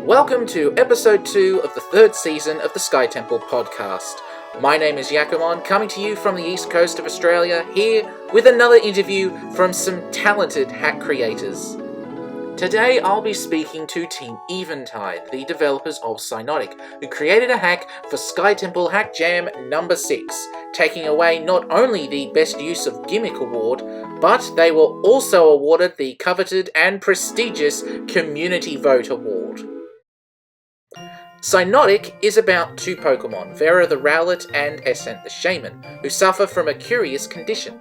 Welcome to episode 2 of the third season of the SkyTemple podcast. My name is Yakkomon, coming to you from the east coast of Australia, here with another interview from some talented hack creators. Today I'll be speaking to Team Eventide, the developers of Synodic, who created a hack for SkyTemple Hack Jam number 6, taking away not only the Best Use of Gimmick award, but they were also awarded the coveted and prestigious Community Vote award. Synodic is about two Pokemon, Vera the Rowlet and Essent the Shaman, who suffer from a curious condition.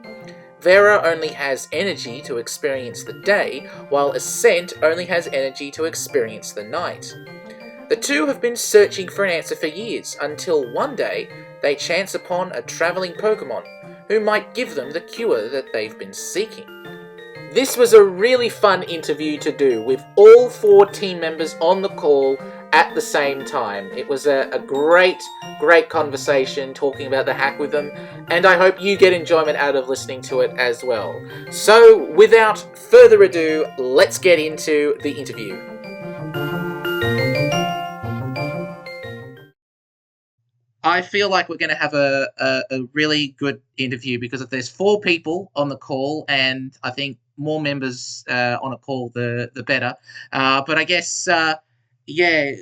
Vera only has energy to experience the day, while Essent only has energy to experience the night. The two have been searching for an answer for years, until one day they chance upon a travelling Pokemon, who might give them the cure that they've been seeking. This was a really fun interview to do, with all 4 team members on the call at the same time. It was a great conversation talking about the hack with them, and I hope you get enjoyment out of listening to it as well. So, without further ado, let's get into the interview. I feel like we're going to have a really good interview because if there's 4 people on the call, and I think more members on a call, the better. But I guess... yeah,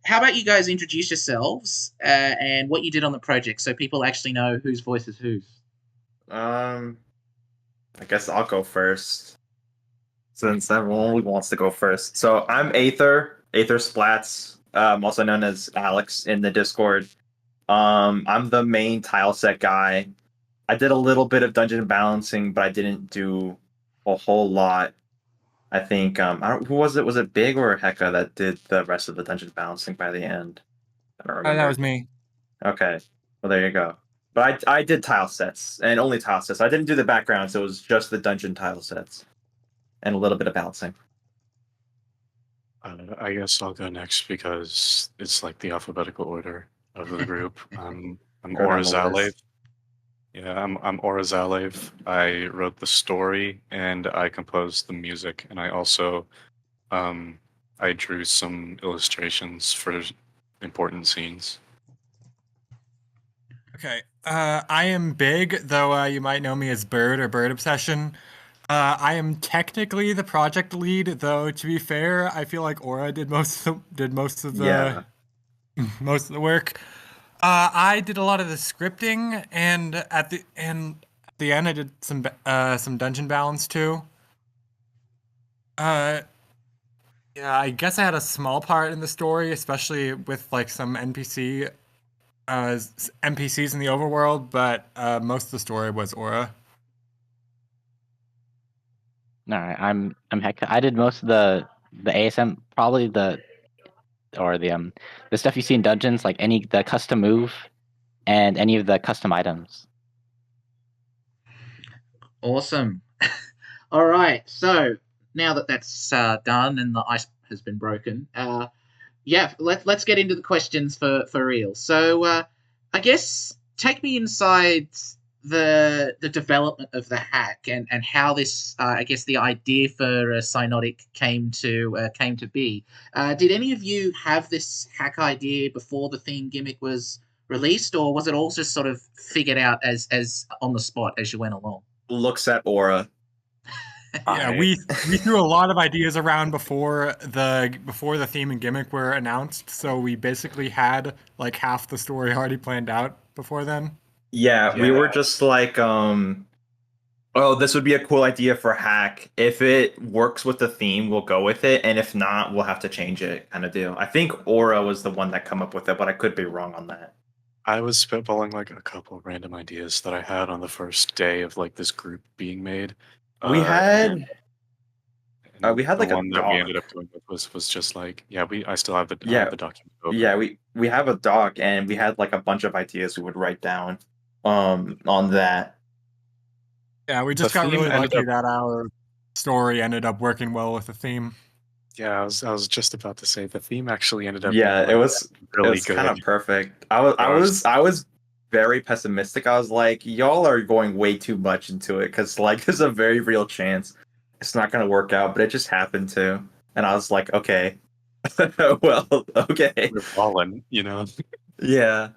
how about you guys introduce yourselves and what you did on the project so people actually know whose voice is whose? I guess I'll go first, since everyone wants to go first. So I'm Aether Splats, also known as Alex in the Discord. I'm the main tile set guy. I did a little bit of dungeon balancing, but I didn't do a whole lot. I think who was it? Was it Big or Heka that did the rest of the dungeon balancing by the end? I don't remember. That was me. Okay, well there you go. But I did tile sets and only tile sets. I didn't do the background, so it was just the dungeon tile sets and a little bit of balancing. I guess I'll go next because it's like the alphabetical order of the group. I'm Aura Zalev. Yeah, I'm Aura Zalev. I wrote the story and I composed the music, and I also I drew some illustrations for important scenes. Okay, I am Big, though you might know me as Bird or Bird Obsession. I am technically the project lead, though to be fair, I feel like Aura did most of the work. I did a lot of the scripting, and at the end I did some dungeon balance too. Yeah, I guess I had a small part in the story, especially with like some NPCs in the overworld, but most of the story was Aura. All right, I'm Hector. I did most of the ASM, probably the stuff you see in dungeons, like the custom move and any of the custom items. Awesome. All right, so now that that's done and the ice has been broken, let's get into the questions for real. So I guess take me inside the development of the hack and how this I guess the idea for Synodic came to be. Did any of you have this hack idea before the theme gimmick was released, or was it all just sort of figured out as on the spot as you went along? Looks at Aura. Yeah, we threw a lot of ideas around before the theme and gimmick were announced, so we basically had like half the story already planned out before then. Yeah, we were just like, this would be a cool idea for hack. If it works with the theme, we'll go with it, and if not, we'll have to change it, kind of deal. I think Aura was the one that come up with it, but I could be wrong on that. I was spitballing like a couple of random ideas that I had on the first day of like this group being made. We had like the a one doc. that we ended up doing was just like I still have the document open. Yeah, we have a doc, and we had like a bunch of ideas we would write down on that. Yeah, we just got really lucky that our story ended up working well with the theme. Yeah, I was just about to say the theme actually ended up. Yeah, being, it was really good. Kind of perfect. I was very pessimistic. I was like, y'all are going way too much into it because like there's a very real chance it's not gonna work out, but it just happened to. And I was like, okay, Well, okay. We're fallen, you know. Yeah.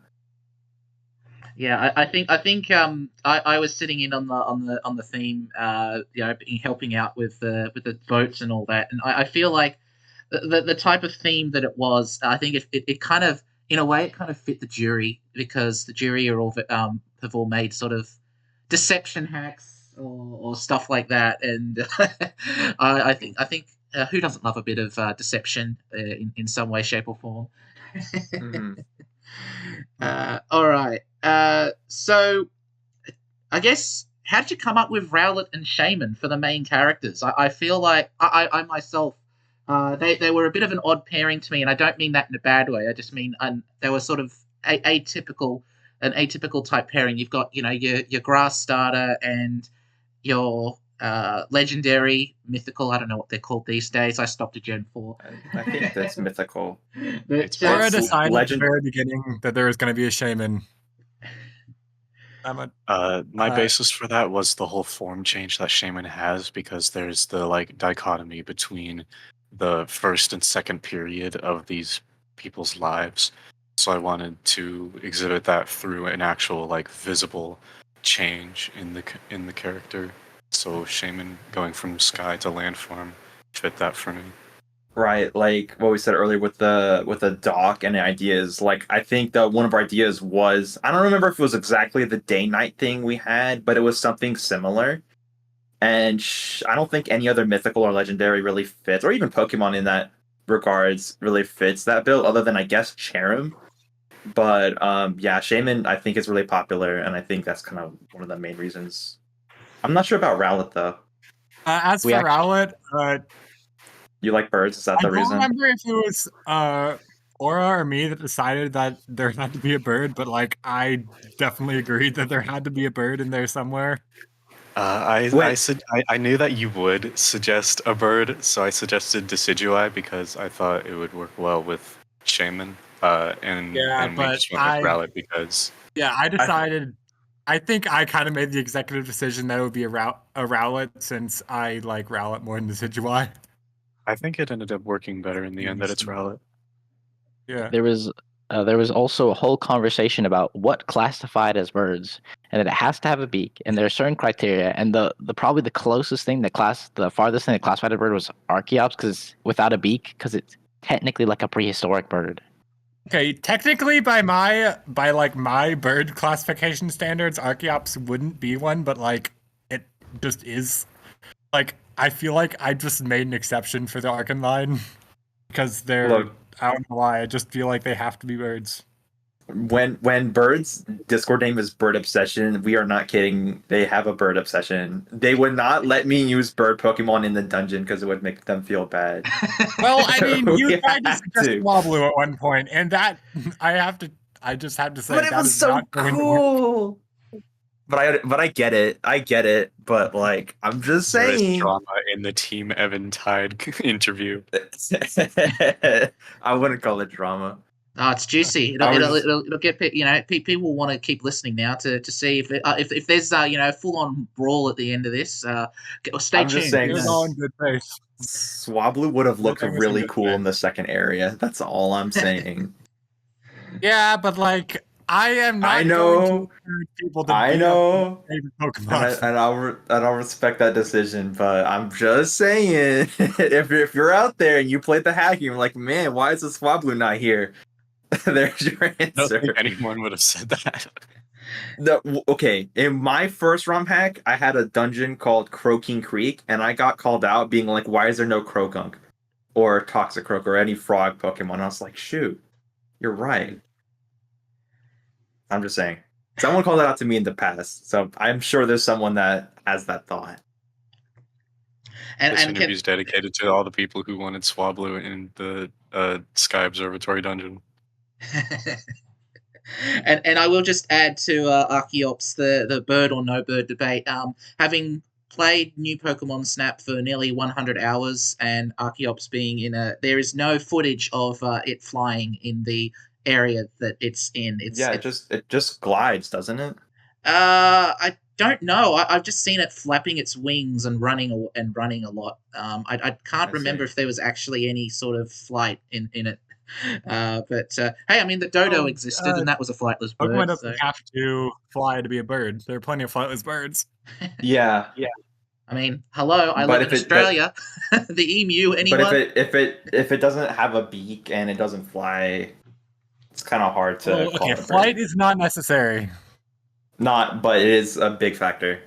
Yeah, I was sitting in on the theme, helping out with the votes and all that, and I feel like the type of theme that it was, I think it kind of, in a way, it kind of fit the jury, because the jury are all have all made sort of deception hacks or stuff like that, and I think who doesn't love a bit of deception in some way, shape, or form. Mhm. All right. So I guess, how did you come up with Rowlet and Shaman for the main characters? I feel like I myself, they were a bit of an odd pairing to me, and I don't mean that in a bad way. I just mean they were sort of an atypical type pairing. You've got your grass starter and your legendary, mythical. I don't know what they're called these days. I stopped at Gen 4. I think that's mythical. But, Aura It's decided at legend- the very beginning that there was going to be a shaman. My basis for that was the whole form change that Shaman has, because there's the like dichotomy between the first and second period of these people's lives. So I wanted to exhibit that through an actual like visible change in the character. So Shaman going from sky to landform fit that for me. Right, like what we said earlier with the doc and the ideas. Like I think that one of our ideas was, I don't remember if it was exactly the day night thing we had, but it was something similar. And I don't think any other mythical or legendary really fits, or even Pokemon in that regards really fits that bill, other than I guess Cherim. But yeah, Shaman I think is really popular, and I think that's kind of one of the main reasons. I'm not sure about Rowlet though. As We for actually- Rowlet, You like birds? Is that I the don't reason? remember if it was Aura or me that decided that there had to be a bird, but like I definitely agreed that there had to be a bird in there somewhere. Wait. I knew that you would suggest a bird, so I suggested Decidueye because I thought it would work well with Shaman. Yeah, And we but just went with Rowlet because I decided. I think I kind of made the executive decision that it would be a Rowlet, since I like Rowlet more than Decidueye. I think it ended up working better in the end that it's Rowlet. Yeah. There was also a whole conversation about what classified as birds, and that it has to have a beak, and there are certain criteria. And the probably the closest thing the farthest thing that classified a bird was Archeops, because without a beak, because it's technically like a prehistoric bird. Okay, technically by my bird classification standards, Archeops wouldn't be one, but like it just is. Like I feel like I just made an exception for the Archon line because they're Look, I don't know why. I just feel like they have to be birds. when birds Discord name is Bird Obsession, we are not kidding. They have a bird obsession. They would not let me use bird Pokemon in the dungeon because it would make them feel bad. Well, I mean, you We tried to have suggest to. Swablu at one point, and that I just have to say But it that was is so not going to work. cool. But I get it. I get it. But like, I'm just There is saying. drama in the Team Eventide interview. I wouldn't call it drama. Oh, it's juicy. I was- It'll get people will want to keep listening now to see if there's full on brawl at the end of this. Stay I'm just tuned. saying It was that. all in good faith. Swablu would have looked Everything was in really good cool faith. in the second area. That's all I'm saying. Yeah, but like I am not I going know. to encourage people to I beat up know. their favorite And, Pokemon. I'll respect that decision, but I'm just saying, if you're out there and you played the hack, you're like, man, why is the Swablu not here? There's your I don't answer. think anyone would have said that. Okay, in my first ROM hack, I had a dungeon called Croaking Creek, and I got called out being like, why is there no Croagunk or Toxicroak or any frog Pokemon? I was like, shoot, you're right. I'm just saying. Someone called it out to me in the past, so I'm sure there's someone that has that thought. This And interview is dedicated to all the people who wanted Swablu in the Sky Observatory dungeon. and I will just add to Archeops the bird or no bird debate. Having played new Pokemon Snap for nearly 100 hours, and Archeops being there is no footage of it flying in the area that it's in. It just glides, doesn't it? I don't know. I've just seen it flapping its wings and running a lot. I can't I remember see. if there was actually any sort of flight in it. But hey, I mean the dodo existed, and that was a flightless Pokemon bird. doesn't So have to fly to be a bird. There are plenty of flightless birds. Yeah, I mean, hello, I but live in if it but Australia. The emu, but if anyone? it doesn't have a beak and it doesn't fly, it's kind of hard to Well, call okay, it a bird. flight is not necessary. Not, but it is a big factor,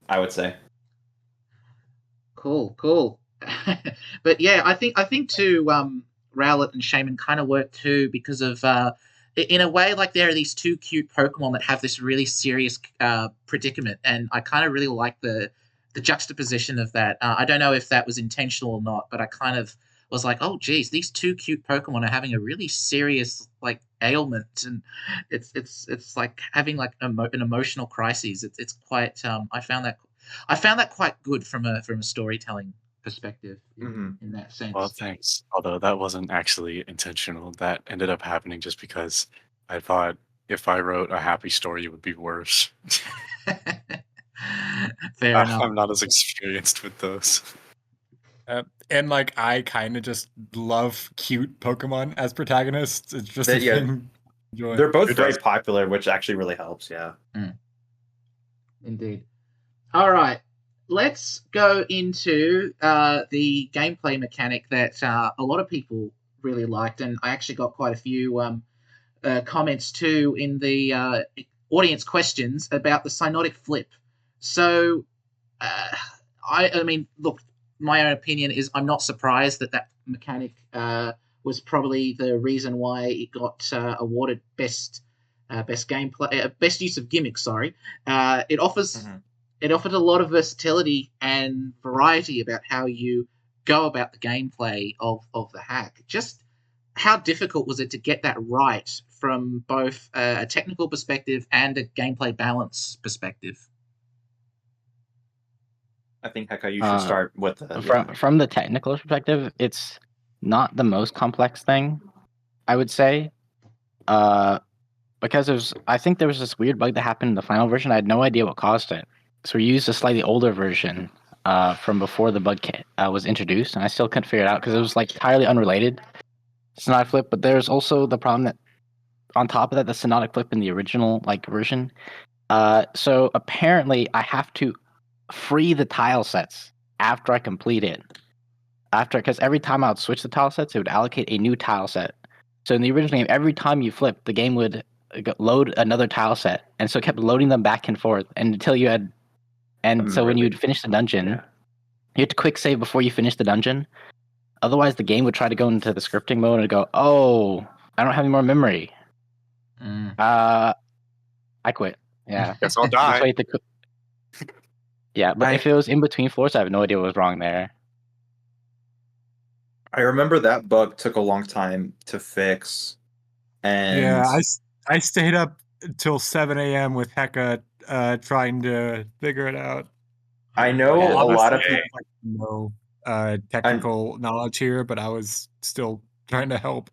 I would say. Cool. But yeah, I think too. Rowlet and Shaman kind of work too because of in a way, like there are these two cute Pokemon that have this really serious predicament, and I kind of really like the juxtaposition of that. I don't know if that was intentional or not, but I kind of was like, oh geez, these two cute Pokemon are having a really serious like ailment, and it's like having like an emotional crisis. It's quite. I found that quite good from a storytelling perspective Hmm. in that Well, sense. thanks. Although that wasn't actually intentional. That ended up happening just because I thought if I wrote a happy story, it would be worse. Fair enough. I'm not as experienced with those. And like, I kind of just love cute Pokemon as protagonists. It's just a Yeah, thing. Enjoy. they're both Who very does? popular, which actually really helps. Yeah. Indeed. All right. Let's go into the gameplay mechanic that a lot of people really liked, and I actually got quite a few comments too in the audience questions about the Synodic flip. So, uh, I mean, look, my own opinion is I'm not surprised that mechanic was probably the reason why it got awarded best gameplay, best use of gimmicks. Sorry, it offers Hmm. it offered a lot of versatility and variety about how you go about the gameplay of the hack. Just how difficult was it to get that right from both a technical perspective and a gameplay balance perspective? I think Heka, you should Uh, start with the from the technical perspective, it's not the most complex thing, I would say. Uh, because I think there was this weird bug that happened in the final version. I had no idea what caused it. So we used a slightly older version from before the was introduced, and I still couldn't figure it out because it was like entirely unrelated. Synodic flip, but there's also the problem that on top of that, the Synodic flip in the original like version. So apparently, I have to free the tile sets after I complete it. Because every time I would switch the tile sets, it would allocate a new tile set. So in the original game, every time you flip, the game would load another tile set, and so it kept loading them back and forth, and until you had. And so when really? you'd finish the dungeon, you had to quick save before you finish the dungeon. Otherwise, the game would try to go into the scripting mode and go, "Oh, I don't have any more memory. Mm. I quit." Yeah, Guess I'll just die. wait. Yeah, but if it was in between floors, I have no idea what was wrong there. I remember that bug took a long time to fix, and Yeah, I stayed up till 7 a.m. with Heka trying to figure it out. I Like, know a lot obviously, of I people. have like no And technical knowledge here, but I was still trying to help.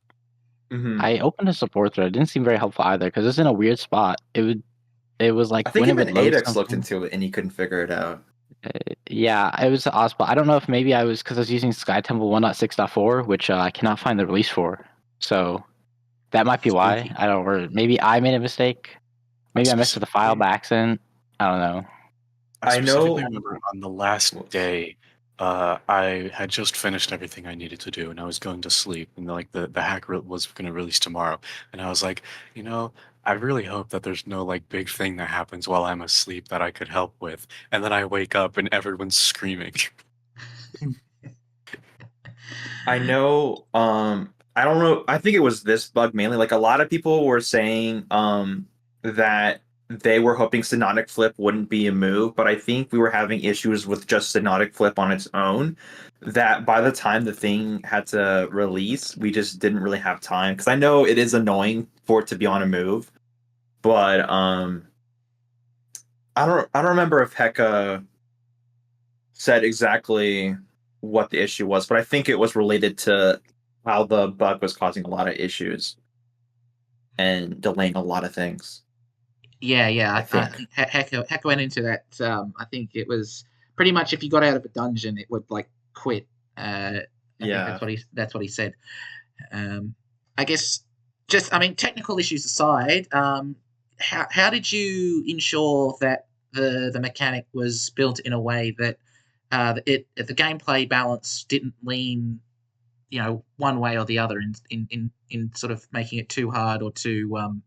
mhm. I opened a support thread. It didn't seem very helpful either because it's in a weird spot. It was like I think when it would even load Adex looked something. into it and he couldn't figure it out. Yeah, it was an odd spot. I don't know if maybe I was because I was using SkyTemple 1.6.4, which I cannot find the release for. So that might be why. Spooky. I don't. Or maybe I made a mistake. Maybe I messed with the file Specifically, by accident. I don't know. I I specifically know. remember on the last Whoops. day, I had just finished everything I needed to do, and I was going to sleep, and like the hack was going to release tomorrow, and I was like, I really hope that there's no like big thing that happens while I'm asleep that I could help with, and then I wake up and everyone's screaming. I know. I don't know. I think it was this bug mainly. Like a lot of people were saying that they were hoping Synodic Flip wouldn't be a move, but I think we were having issues with just Synodic Flip on its own. That by the time the thing had to release, we just didn't really have time. Because I know it is annoying for it to be on a move, but I don't remember if Heka said exactly what the issue was, but I think it was related to how the bug was causing a lot of issues and delaying a lot of things. Yeah. I I think. think Hack went into that. I think it was pretty much if you got out of a dungeon, it would like quit. I think Yeah. that's what he said. Um, I guess just I mean technical issues aside, how did you ensure that the mechanic was built in a way that the gameplay balance didn't lean one way or the other in sort of making it too hard or too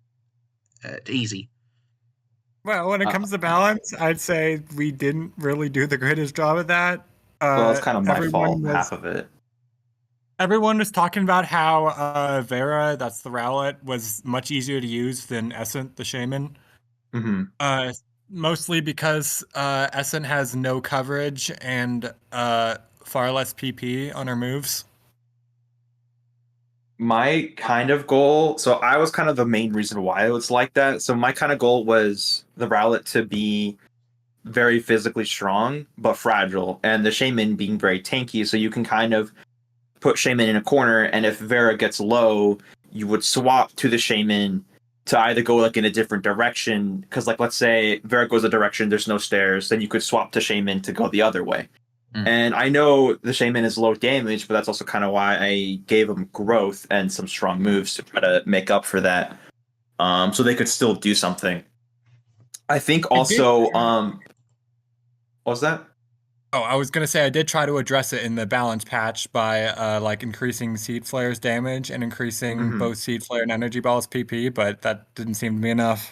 easy. Well, when it Uh, comes to balance, I'd say we didn't really do the greatest job of that. well, it's kind of my Everyone fault, half was of it. talking about how Vera, that's the Rowlet, was much easier to use than Essent, the Shaman. Hmm. Uh, Mostly because Essent has no coverage and far less PP on her moves. My kind of goal, so I was kind of the main reason why it was like that. So my kind of goal was the Rowlet to be very physically strong but fragile, and the Shaman being very tanky. So you can kind of put Shaman in a corner, and if Vera gets low, you would swap to the Shaman to either go like in a different direction. Because like let's say Vera goes a direction, there's no stairs, then you could swap to Shaman to go the other way. Mm. And I know the Shaman is low damage, but that's also kind of why I gave him growth and some strong moves to try to make up for that. So they could still do something. I think I did. also, what was that? Oh, I was gonna say I did try to address it in the balance patch by like increasing Seed Flare's damage and increasing Hmm. both Seed Flare and Energy Ball's PP, but that didn't seem to be enough.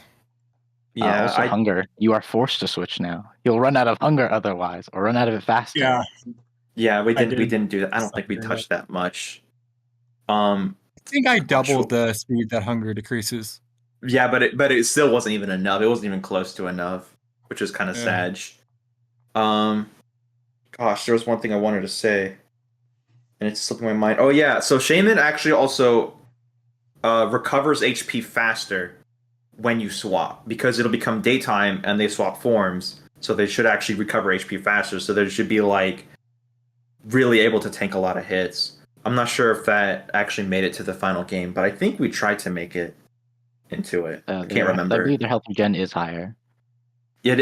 Yeah, Also, hunger. You are forced to switch now. You'll run out of hunger otherwise, or run out of it faster. Yeah, yeah, I we did. didn't do that. I don't think we touched that much. Um, I think I gosh, doubled the speed that hunger decreases. yeah, but it still wasn't even enough. It wasn't even close to enough, which is kind of Yeah. sad. Um, gosh, there was one thing I wanted to say, and it's slipping my mind. Oh yeah, so Shaman actually also recovers HP faster when you swap because it'll become daytime and they swap forms, so they should actually recover HP faster. So they should be like really able to tank a lot of hits. I'm not sure if that actually made it to the final game, but I think we tried to make it into it. I can't I remember. believe their health regen is higher. Yeah,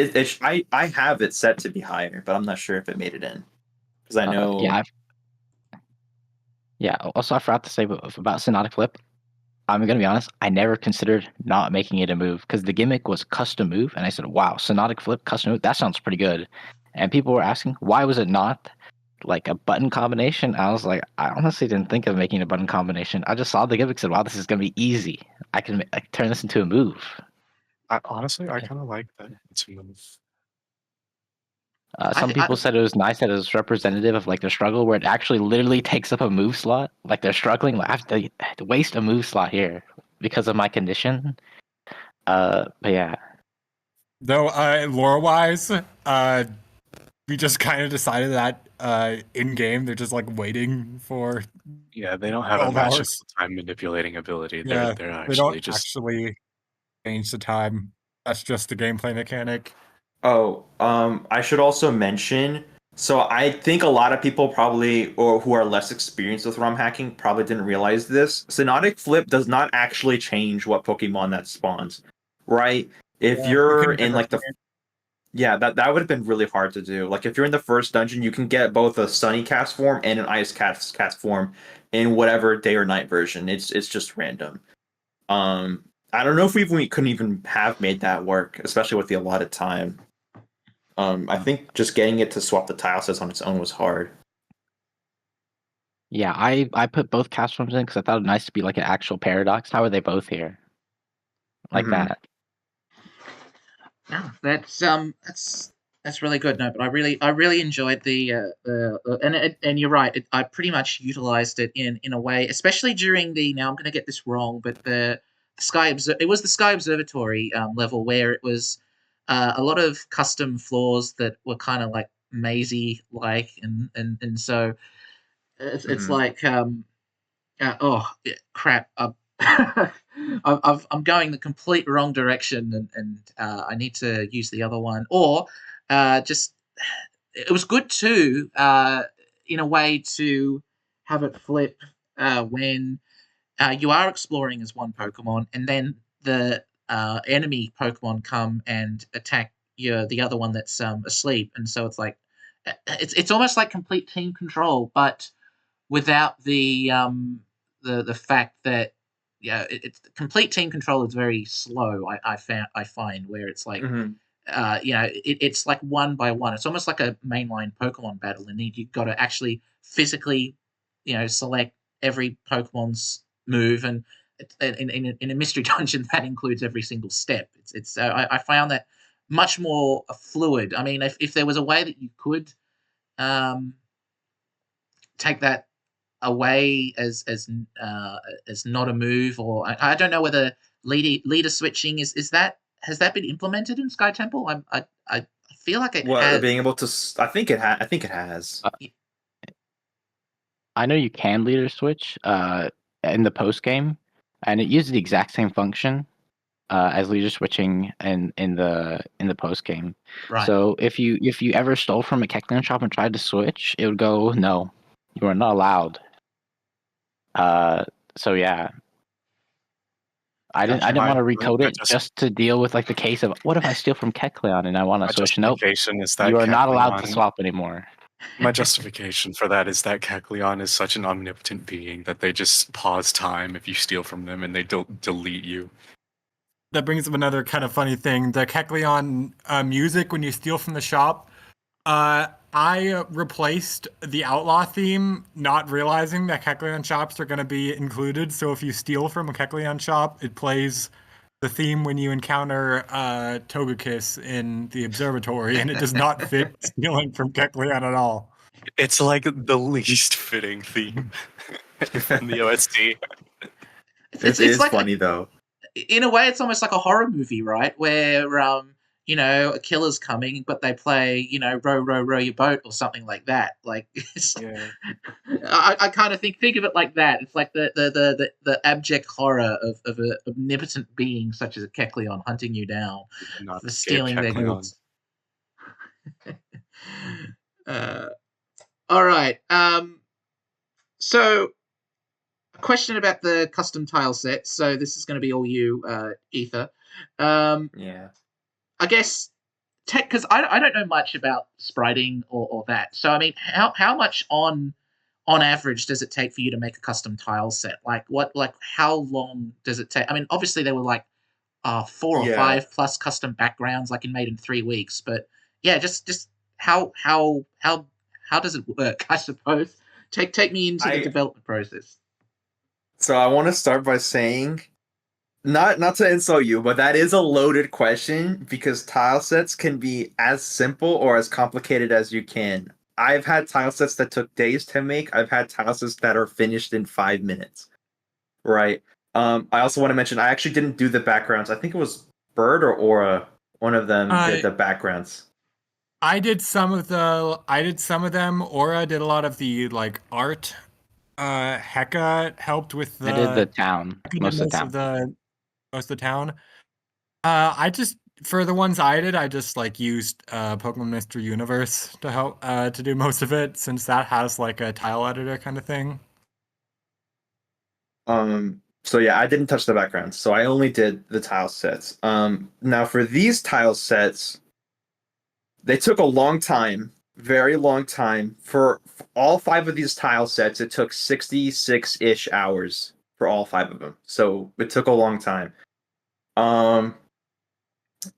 I have it set to be higher, but I'm not sure if it made it in because I know. Also, I forgot to say about Synodic Flip. I'm gonna be honest. I never considered not making it a move because the gimmick was custom move, and I said, "Wow, Synodic Flip custom move. That sounds pretty good." And people were asking, "Why was it not like a button combination?" I was like, "I honestly didn't think of making a button combination. I just saw the gimmick, said, wow, this is gonna be easy. I can turn this into a move." Honestly, I kind of like that it's a move. Some people said it was nice that it was representative of like their struggle, where it actually literally takes up a move slot. Like they're struggling, like I have to waste a move slot here because of my condition. But yeah, Though lore-wise, we just kind of decided that in game they're just like waiting for Yeah, they don't have a 12 magical hours. time manipulating ability. Yeah, They're they don't actually just actually change the time. That's just the gameplay mechanic. Oh, I should also mention. So I think a lot of people probably, or who are less experienced with ROM hacking, probably didn't realize this. Synodic Flip does not actually change what Pokemon that spawns, right? If Yeah, we you're couldn't get in that like the far. yeah, that would have been really hard to do. Like if you're in the first dungeon, you can get both a Sunny cast form and an Ice cast form in whatever day or night version. It's just random. I don't know if we couldn't even have made that work, especially with the allotted time. I think just getting it to swap the tile sets on its own was hard. yeah. I put both cast forms in because I thought it was nice to be like an actual paradox. How are they both here? Like Hmm. that. No, that's really good. No, but I really enjoyed and you're right. I pretty much utilized it in a way, especially during the now I'm going to get this wrong, but it was the Sky Observatory level where it was a lot of custom floors that were kind of like mazy like and so it's Hmm. like oh yeah, crap. I'm going the complete wrong direction, and I need to use the other one, or just it was good too, in a way to have it flip when you are exploring as one Pokemon, and then enemy Pokemon come and attack the other one that's asleep, and so it's like it's almost like complete team control, but without the fact that it's complete team control is very slow. I find where it's like it's like one by one. It's almost like a mainline Pokemon battle, and you've got to actually physically select every Pokemon's move, and in a mystery dungeon that includes every single step. I found that much more fluid. I mean, if there was a way that you could take that away as not a move, or I don't know whether leader switching has that been implemented in SkyTemple? I feel like it has. Being able to, I think it has. I know you can leader switch in the post game, and it uses the exact same function as leader switching in the post game. Right. So if you ever stole from a Kecleon shop and tried to switch, it would go, no, you are not allowed. So yeah, I didn't want to recode it just to deal with like the case of what if I steal from Kecleon and I want to switch? Nope, is that you are not allowed to Kecleon- swap anymore. My justification for that is that Kecleon is such an omnipotent being that they just pause time if you steal from them, and they don't delete you. That brings up another kind of funny thing. The Kecleon music when you steal from the shop. I replaced the Outlaw theme, not realizing that Kecleon shops are going to be included. So if you steal from a Kecleon shop, it plays the theme when you encounter Togekiss in the observatory, and it does not fit stealing from Kecleon at all. It's like the least fitting theme from the OST. It's like funny though. In a way, it's almost like a horror movie, right? Where a killer's coming, but they play, row, row, row your boat or something like that. Like, I kind of think of it like that. It's like the abject horror of an omnipotent being such as a Kecleon hunting you down for stealing their goods. All right. So, a question about the custom tile set. So this is going to be all you, Ether. Yeah. I guess because I don't know much about spriting or that. So I mean, how much on average does it take for you to make a custom tile set? How long does it take? I mean, obviously there were like 4 or 5 plus custom backgrounds like made in 3 weeks, but yeah, just how does it work? I suppose take me into the development process. So I want to start by saying, not to insult you, but that is a loaded question because tile sets can be as simple or as complicated as you can. I've had tile sets that took days to make. I've had tile sets that are finished in 5 minutes. Right. I also want to mention I actually didn't do the backgrounds. I think it was Bird or Aura. One of them did the backgrounds. I did some of them. Aura did a lot of the like art. Hecka helped with the. I did the town. Most of the town. I just for the ones I did, I just like used Pokemon Mystery Universe to help to do most of it, since that has like a tile editor kind of thing. So yeah, I didn't touch the backgrounds, so I only did the tile sets. Now for these tile sets, they took a long time, very long time. For all 5 of these tile sets, it took 66-ish hours for all 5 of them. So it took a long time.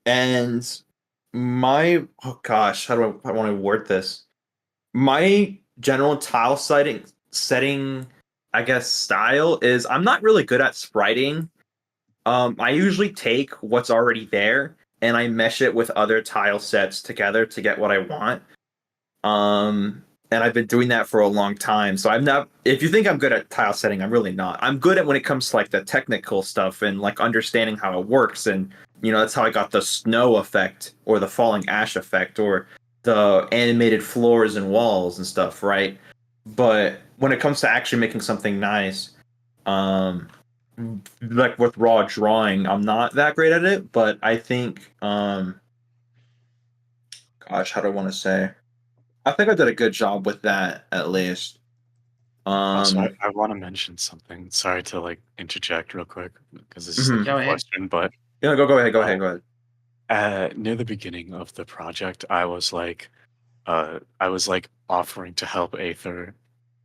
And my how do I want to word this? My general tile setting, I guess, style is I'm not really good at spriting. I usually take what's already there and I mesh it with other tile sets together to get what I want. And I've been doing that for a long time. So I'm not, if you think I'm good at tile setting, I'm really not. I'm good at when it comes to like the technical stuff and like understanding how it works. And, that's how I got the snow effect or the falling ash effect or the animated floors and walls and stuff, right? But when it comes to actually making something nice, like with raw drawing, I'm not that great at it, but I think, how do I want to say? I think I did a good job with that, at least. Also, I want to mention something. Sorry to like interject real quick because this is Go a ahead. question, but Yeah, go ahead, go ahead. Near the beginning of the project, I was like offering to help Aether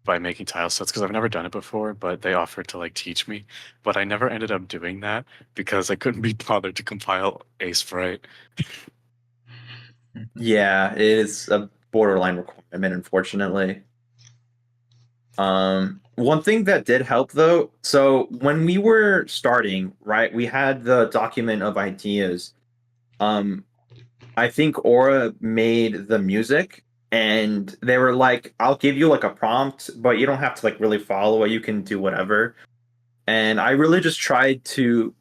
by making tile sets because I've never done it before, but they offered to like teach me. But I never ended up doing that because I couldn't be bothered to compile a sprite. Yeah, it is a borderline requirement, unfortunately. One thing that did help though, so when we were starting, right, we had the document of ideas. Um, I think Aura made the music and they were like, I'll give you like a prompt, but you don't have to like really follow it. You can do whatever. And I really just tried to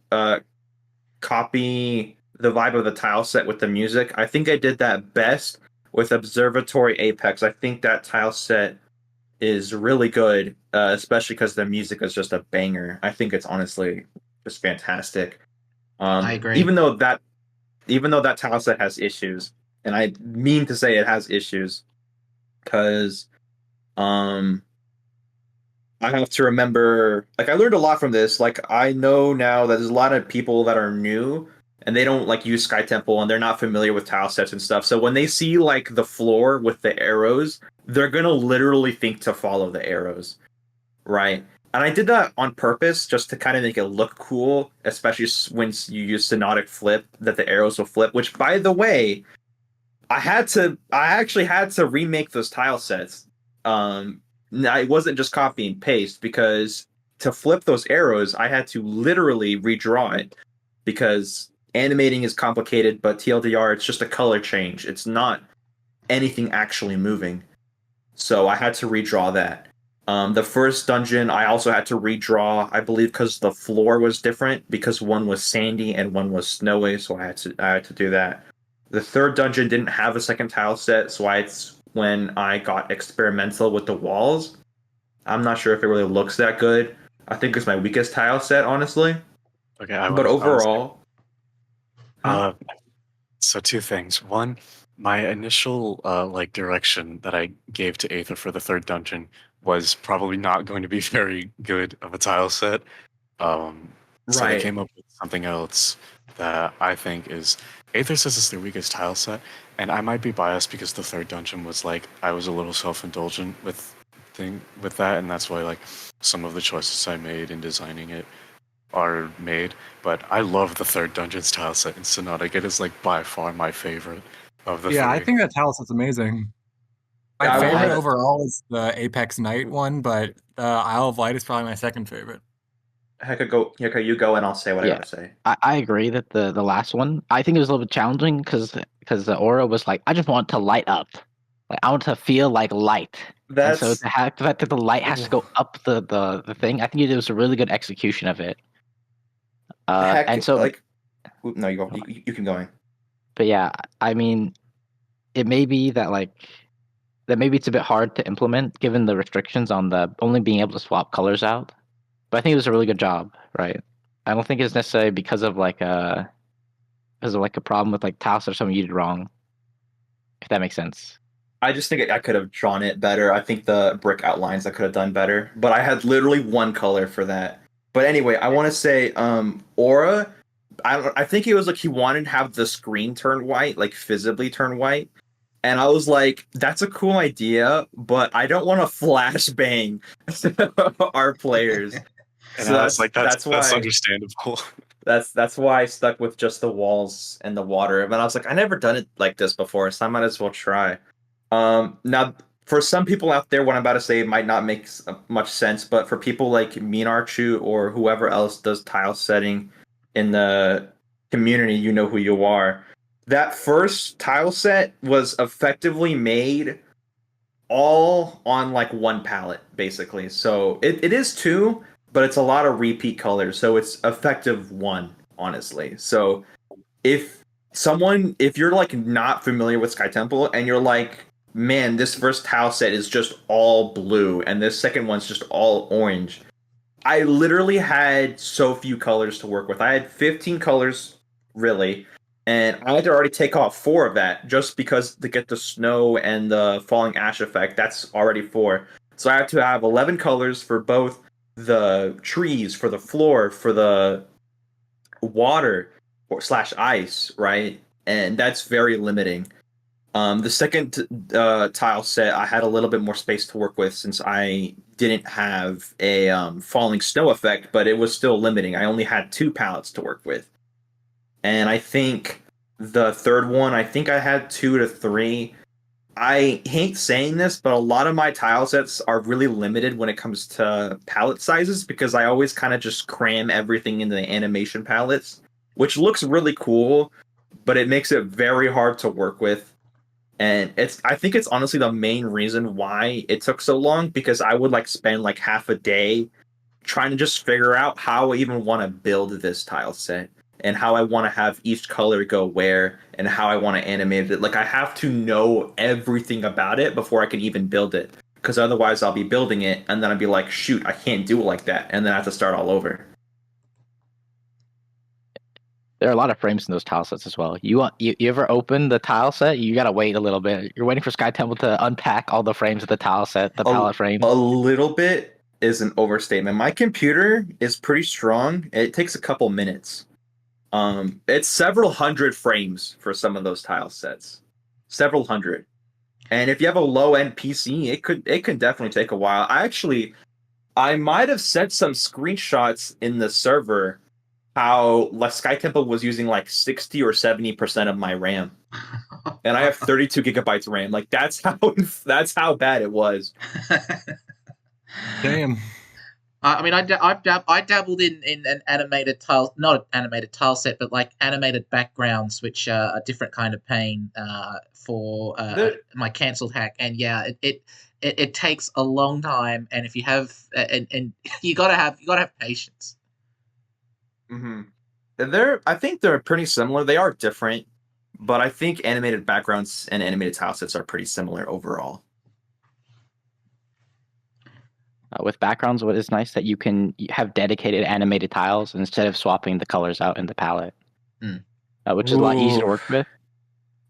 copy the vibe of the tile set with the music. I think I did that best with Observatory Apex. I think that tile set is really good, especially because the music is just a banger. I think it's honestly just fantastic. I agree. Even though that tile set has issues, and I mean to say it has issues, because um I have to remember, like, I learned a lot from this. Like, I know now that there's a lot of people that are new and they don't like use SkyTemple and they're not familiar with tile sets and stuff. So when they see like the floor with the arrows, they're gonna literally think to follow the arrows, right? And I did that on purpose just to kind of make it look cool, especially when you use Synodic flip, that the arrows will flip. Which, by the way, I actually had to remake those tile sets. It wasn't just copy and paste because to flip those arrows, I had to literally redraw it because animating is complicated, but TLDR, it's just a color change. It's not anything actually moving. So I had to redraw that. The first dungeon, I also had to redraw, I believe, because the floor was different, because one was sandy and one was snowy, so I had to do that. The third dungeon didn't have a second tile set, so it's when I got experimental with the walls. I'm not sure if it really looks that good. I think it's my weakest tile set, honestly. Okay, But overall, so two things. One, my initial like direction that I gave to Aether for the third dungeon was probably not going to be very good of a tile set. So they right. came up with something else that I think is Aether says it's their weakest tile set, and I might be biased because the third dungeon was like I was a little self-indulgent with that, and that's why like some of the choices I made in designing it are made. But I love the third dungeon's tile set in Synodic. It is like by far my favorite of the Yeah, I three. think that tale set's amazing. My Yeah, I favorite wanna. overall is the Apex Knight one, but Isle of Light is probably my second favorite. Heck, you go, and I'll say what I Yeah, gotta say. I agree that the last one, I think it was a little bit challenging because the aura was like, I just want to light up, like I want to feel like light, and so That's to have the fact that the light has to go up the thing, I think it was a really good execution of it. And heck. so, Like, no, you go. You can go in. but yeah, I mean, it may be that that maybe it's a bit hard to implement given the restrictions on the only being able to swap colors out. But I think it was a really good job, right? I don't think it's necessarily because of like a problem with like tiles or something you did wrong, if that makes sense. I just think I could have drawn it better. I think the brick outlines I could have done better, but I had literally one color for that. But anyway, I want to say, Aura. I think it was like he wanted to have the screen turn white, like visibly turn white, and I was like, that's a cool idea, but I don't want to flashbang our players. And So I was like, that's that's why understandable. that's why I stuck with just the walls and the water. But I was like, I never done it like this before, so I might as well try. Now for some people out there, what I'm about to say might not make much sense, but for people like Minarchu or whoever else does tile setting in the community, you know who you are. That first tile set was effectively made all on like one palette, basically. So it is two, but it's a lot of repeat colors. So it's effective one, honestly. So if you're like not familiar with Sky Temple and you're like, man, this first tile set is just all blue and this second one's just all orange. I literally had so few colors to work with. I had 15 colors, really, and I had to already take off four of that just because to get the snow and the falling ash effect. That's already four. So I had to have 11 colors for both the trees, for the floor, for the water, or slash ice, right? And that's very limiting. The second tile set, I had a little bit more space to work with since I didn't have a falling snow effect, but it was still limiting. I only had 2 palettes to work with. And I think the third one, I think I had 2 to 3. I hate saying this, but a lot of my tile sets are really limited when it comes to palette sizes because I always kind of just cram everything into the animation palettes, which looks really cool, but it makes it very hard to work with. And I think it's honestly the main reason why it took so long because I would like spend like half a day trying to just figure out how I even want to build this tile set and how I want to have each color go where and how I want to animate it. Like I have to know everything about it before I can even build it. Because otherwise I'll be building it and then I'll be like, shoot, I can't do it like that. And then I have to start all over. There are a lot of frames in those tile sets as well. You ever open the tile set? You gotta wait a little bit. You're waiting for SkyTemple to unpack all the frames of the tile set, the palette frames. A little bit is an overstatement. My computer is pretty strong. It takes a couple minutes. It's several hundred frames for some of those tile sets. Several hundred. And if you have a low end PC, it could definitely take a while. I might have sent some screenshots in the server how like SkyTemple was using like 60 or 70% of my RAM. And I have 32 gigabytes RAM. Like that's how bad it was. Damn. I mean, I dabbled in an animated tile, not an animated tile set, but like animated backgrounds, which are a different kind of pain for my cancelled hack. And yeah, it takes a long time, and if you have and you gotta have patience. Mm-hmm. I think they're pretty similar. They are different, but I think animated backgrounds and animated tile sets are pretty similar overall. With backgrounds, what is nice that you can have dedicated animated tiles instead of swapping the colors out in the palette, which is a lot easier to work with.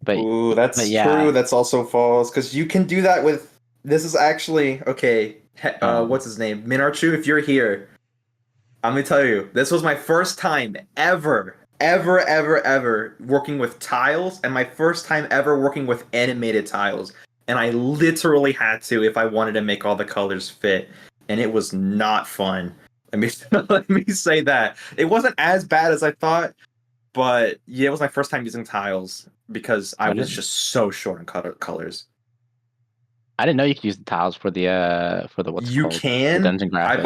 But that's true. That's also false because you can do that with. This is actually okay. What's his name? Minarchu, if you're here, I'm gonna tell you. This was my first time ever working with tiles, and my first time ever working with animated tiles. And I literally had to if I wanted to make all the colors fit. And it was not fun. Let me say that. It wasn't as bad as I thought, but yeah, it was my first time using tiles because I was just so short on colors. I didn't know you could use the tiles for the what's you called can. the dungeon graphic.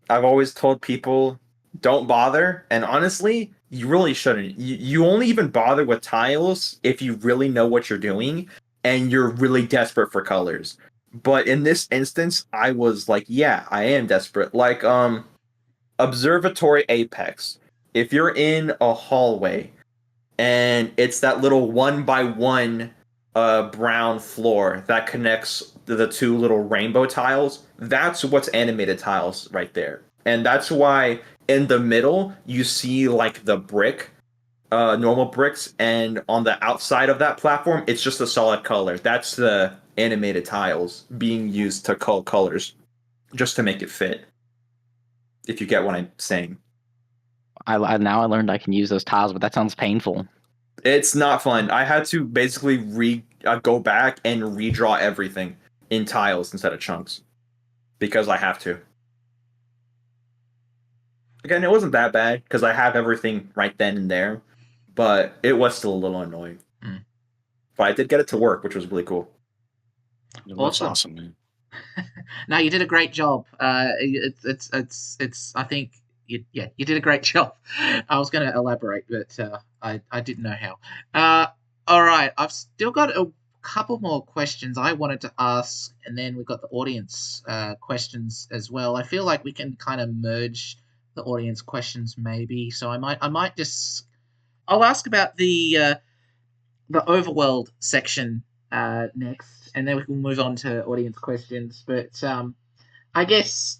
I've always told people don't bother, and honestly, you really shouldn't. You only even bother with tiles if you really know what you're doing and you're really desperate for colors. But in this instance, I was like, yeah, I am desperate. Like, Observatory Apex. If you're in a hallway and it's that little 1x1 brown floor that connects the 2 little rainbow tiles, that's what's animated tiles right there. And that's why in the middle you see like the brick, normal bricks, and on the outside of that platform, it's just a solid color. That's the animated tiles being used to cull colors just to make it fit. If you get what I'm saying. I learned I can use those tiles, but that sounds painful. It's not fun. I had to basically go back and redraw everything in tiles instead of chunks because I have to. Again, it wasn't that bad because I have everything right then and there, but it was still a little annoying. But I did get it to work, which was really cool. That's awesome, man. No, you did a great job. It's I think you did a great job. I was going to elaborate, but I didn't know how. All right, I've still got a couple more questions I wanted to ask, and then we've got the audience questions as well. I feel like we can kind of merge the audience questions maybe. So I might just I'll ask about the overworld section next, and then we can move on to audience questions. But I guess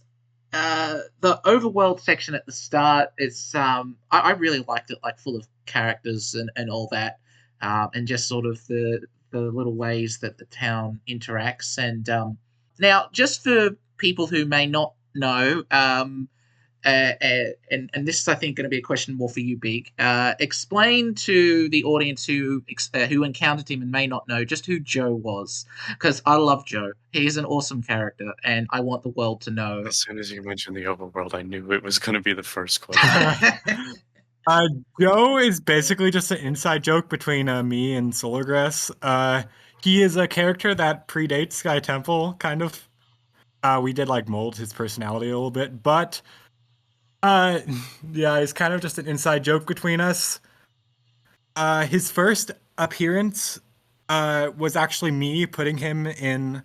the overworld section at the start is I really liked it, like full of characters and all that, and just sort of the little ways that the town interacts. And now, just for people who may not know, and this is, I think, going to be a question more for you, Big. Explain to the audience who encountered him and may not know just who Joe was, because I love Joe. He's an awesome character, and I want the world to know. As soon as you mentioned the overworld, I knew it was going to be the first question. Joe is basically just an inside joke between me and Solargrass. He is a character that predates SkyTemple, kind of. We did like mold his personality a little bit, but yeah, he's kind of just an inside joke between us. His first appearance was actually me putting him in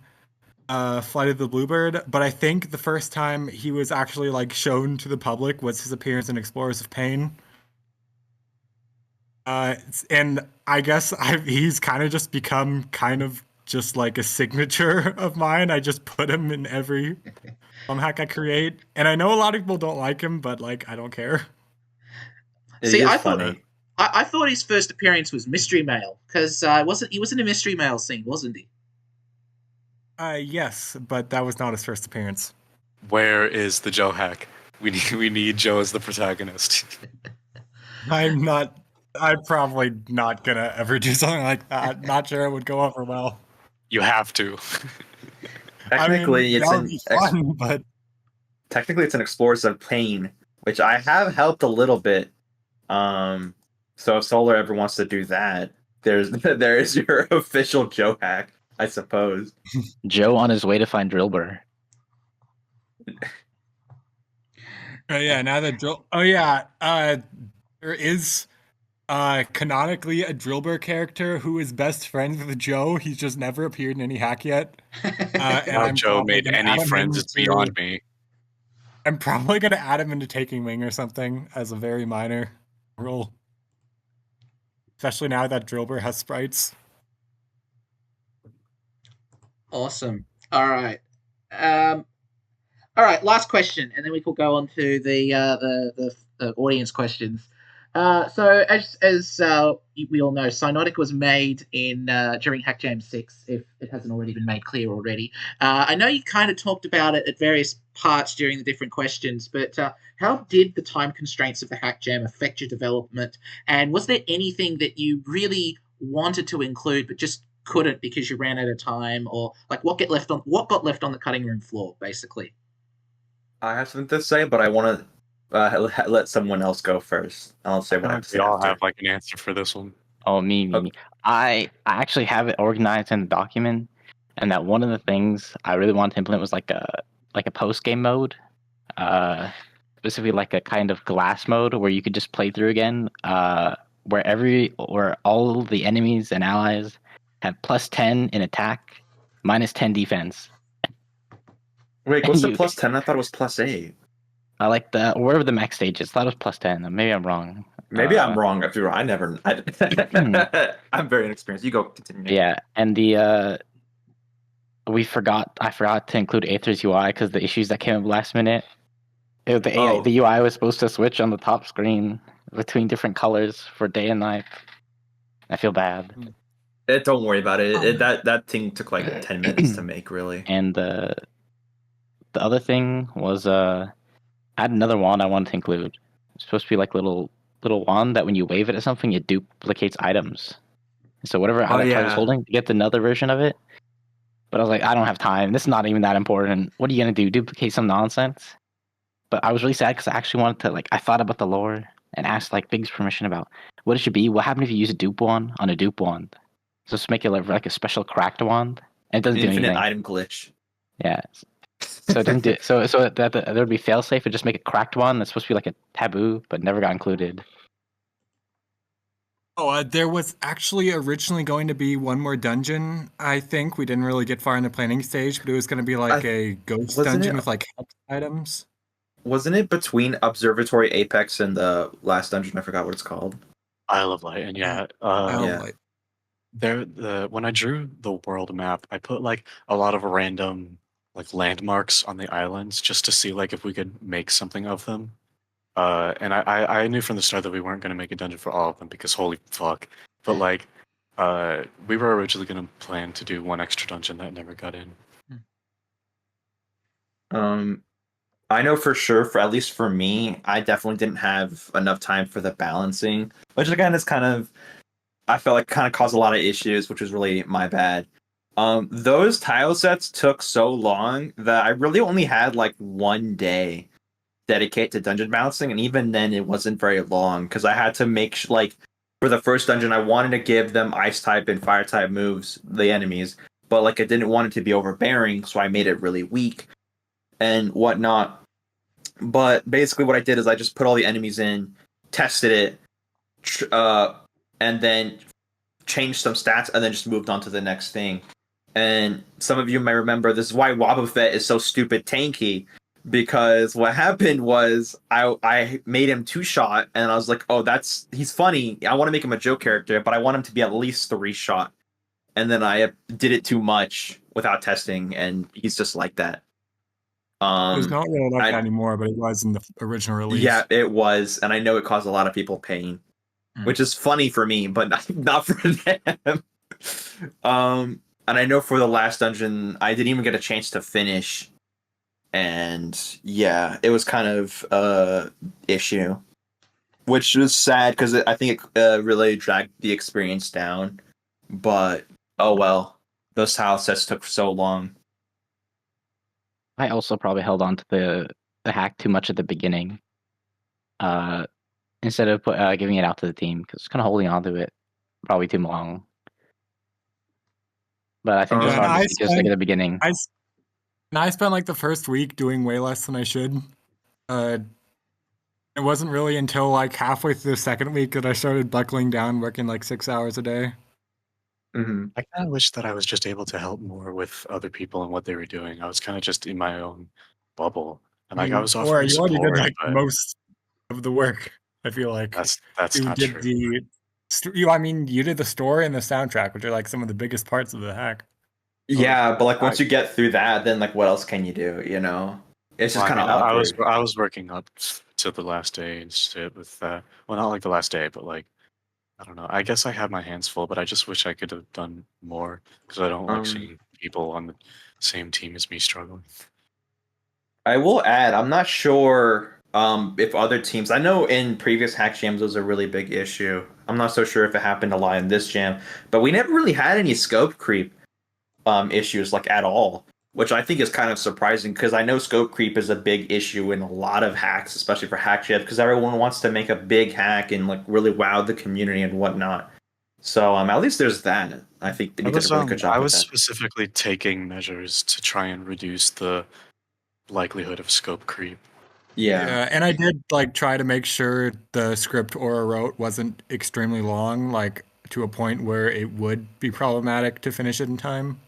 Flight of the Bluebird, but I think the first time he was actually like shown to the public was his appearance in Explorers of Pain. And I guess he's kind of just become kind of just like a signature of mine. I just put him in every hack I create, and I know a lot of people don't like him, but like I don't care. See, I funny. thought his first appearance was Mystery Mail, because he was in a Mystery Mail scene, wasn't he? Yes, but that was not his first appearance. Where is the Joe hack? We need Joe as the protagonist. I'm probably not gonna ever do something like that. Not sure it would go over well. You have to. Technically, that would be fun, but technically it's an Explorers of Pain, which I have helped a little bit. So if Solar ever wants to do that, there is your official Joe hack, I suppose. Joe on his way to find Drillbur. yeah, now that Drill. Oh yeah, there is canonically a Drillbur character who is best friends with Joe. He's just never appeared in any hack yet. And How I'm Joe probably made gonna any add him friends is into- beyond me. I'm probably gonna add him into Taking Wing or something as a very minor role. Especially now that Drillbur has sprites. Awesome. All right. All right. Last question, and then we could go on to the audience questions. So as we all know, Synodic was made in during Hack Jam 6, if it hasn't already been made clear already. I know you kind of talked about it at various parts during the different questions, but how did the time constraints of the Hack Jam affect your development? And was there anything that you really wanted to include but just couldn't because you ran out of time, or like what got left on the cutting room floor, basically? I have something to say, but I want to let someone else go first. I'll say what I have to say. We all after. have like an answer for this one. Oh, me. Okay. I actually have it organized in the document, and that one of the things I really wanted to implement was like a post game mode, specifically like a kind of glass mode where you could just play through again, where all the enemies and allies have +10 in attack, -10 defense. Wait, what's the +10? I thought it was +8. I like the wherever the max stage is. I thought it was +10. Maybe I'm wrong. Maybe I'm wrong. If you're, I'm very inexperienced. You go continue. Yeah, and I forgot to include Aether's UI because the issues that came up last minute. The UI was supposed to switch on the top screen between different colors for day and night. I feel bad. Don't worry about it. That thing took like 10 minutes to make, really. And the other thing was I had another wand I wanted to include. It's supposed to be like little wand that when you wave it at something, it duplicates items. So whatever Avatar was holding, you get another version of it. But I was like, I don't have time. This is not even that important. What are you gonna do? Duplicate some nonsense? But I was really sad because I actually wanted to I thought about the lore and asked Big's permission about what it should be. What happened if you use a dupe wand on a dupe wand? So just make it like a special cracked wand, and it doesn't do anything. Infinite item glitch. Yeah. So it doesn't do so that there would be fail safe and just make a cracked one that's supposed to be like a taboo but never got included. Oh, there was actually originally going to be one more dungeon. I think we didn't really get far in the planning stage, but it was going to be like a ghost dungeon with like hex items. Wasn't it between Observatory Apex and the last dungeon? I forgot what it's called. Isle of Light, and Isle of Light. When I drew the world map, I put like a lot of random landmarks on the islands just to see if we could make something of them. And I knew from the start that we weren't going to make a dungeon for all of them because holy fuck. But we were originally going to plan to do one extra dungeon that never got in. I know for sure, for at least for me, I definitely didn't have enough time for the balancing, which again is kind of, I felt like kind of caused a lot of issues, which was really my bad. Those tile sets took so long that I really only had like 1 day dedicated to dungeon balancing, and even then it wasn't very long because I had to make like for the first dungeon I wanted to give them ice type and fire type moves, the enemies, but like I didn't want it to be overbearing, so I made it really weak and whatnot. But basically, what I did is I just put all the enemies in, tested it, and then changed some stats, and then just moved on to the next thing. And some of you may remember this is why Wobbuffet is so stupid tanky, because what happened was I made him 2-shot, and I was like, oh, he's funny. I want to make him a joke character, but I want him to be at least 3-shot. And then I did it too much without testing, and he's just like that. He's not really like that anymore, but it was in the original release. Yeah, it was, and I know it caused a lot of people pain, which is funny for me, but not for them. And I know for the last dungeon, I didn't even get a chance to finish, and yeah, it was kind of issue, which was sad because I think it really dragged the experience down. But oh well, those tile sets took so long. I also probably held on to the hack too much at the beginning, instead of giving it out to the team, because kind of holding on to it probably too long. But I think it's hard to just like at the beginning. I spent like the first week doing way less than I should. It wasn't really until like halfway through the second week that I started buckling down, working like 6 hours a day. Mm-hmm. I kind of wish that I was just able to help more with other people and what they were doing. I was kind of just in my own bubble, and like I was offering you support. already did like most of the work. I feel like that's you not did true. You did the story and the soundtrack, which are like some of the biggest parts of the hack. Yeah, but like once you get through that, then like what else can you do? You know, it's just kind of awkward. I was working up to the last day instead with well, not like the last day, but like I don't know. I guess I had my hands full, but I just wish I could have done more because I don't like seeing people on the same team as me struggling. I will add, I'm not sure if other teams. I know in previous hack jams was a really big issue. I'm not so sure if it happened a lot in this jam, but we never really had any scope creep issues like at all, which I think is kind of surprising because I know scope creep is a big issue in a lot of hacks, especially for hack jams, because everyone wants to make a big hack and like really wow the community and whatnot. So at least there's that. I think they did a really good job. I was specifically taking measures to try and reduce the likelihood of scope creep. Yeah, and I did like try to make sure the script Aura wrote wasn't extremely long, like to a point where it would be problematic to finish it in time.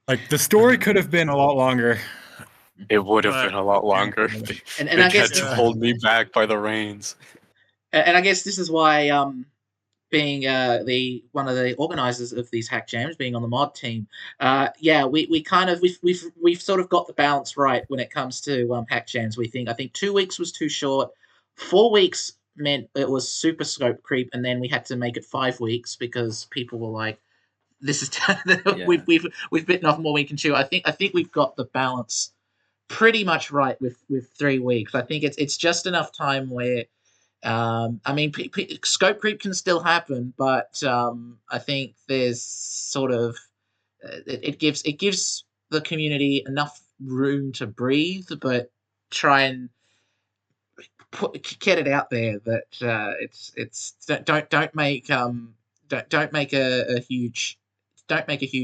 Like the story could have been a lot longer. It would have been a lot longer. And I guess had to hold me back by the reins. And I guess this is why being the one of the organizers of these hack jams, being on the mod team, we kind of we've sort of got the balance right when it comes to hack jams. I think 2 weeks was too short. 4 weeks meant it was super scope creep, and then we had to make it 5 weeks because people were like, "This is we've bitten off more we can chew." I think we've got the balance pretty much right with 3 weeks. I think it's just enough time where. I mean, scope creep can still happen, but I think there's sort of it gives the community enough room to breathe, but try and get it out there that it's don't make a huge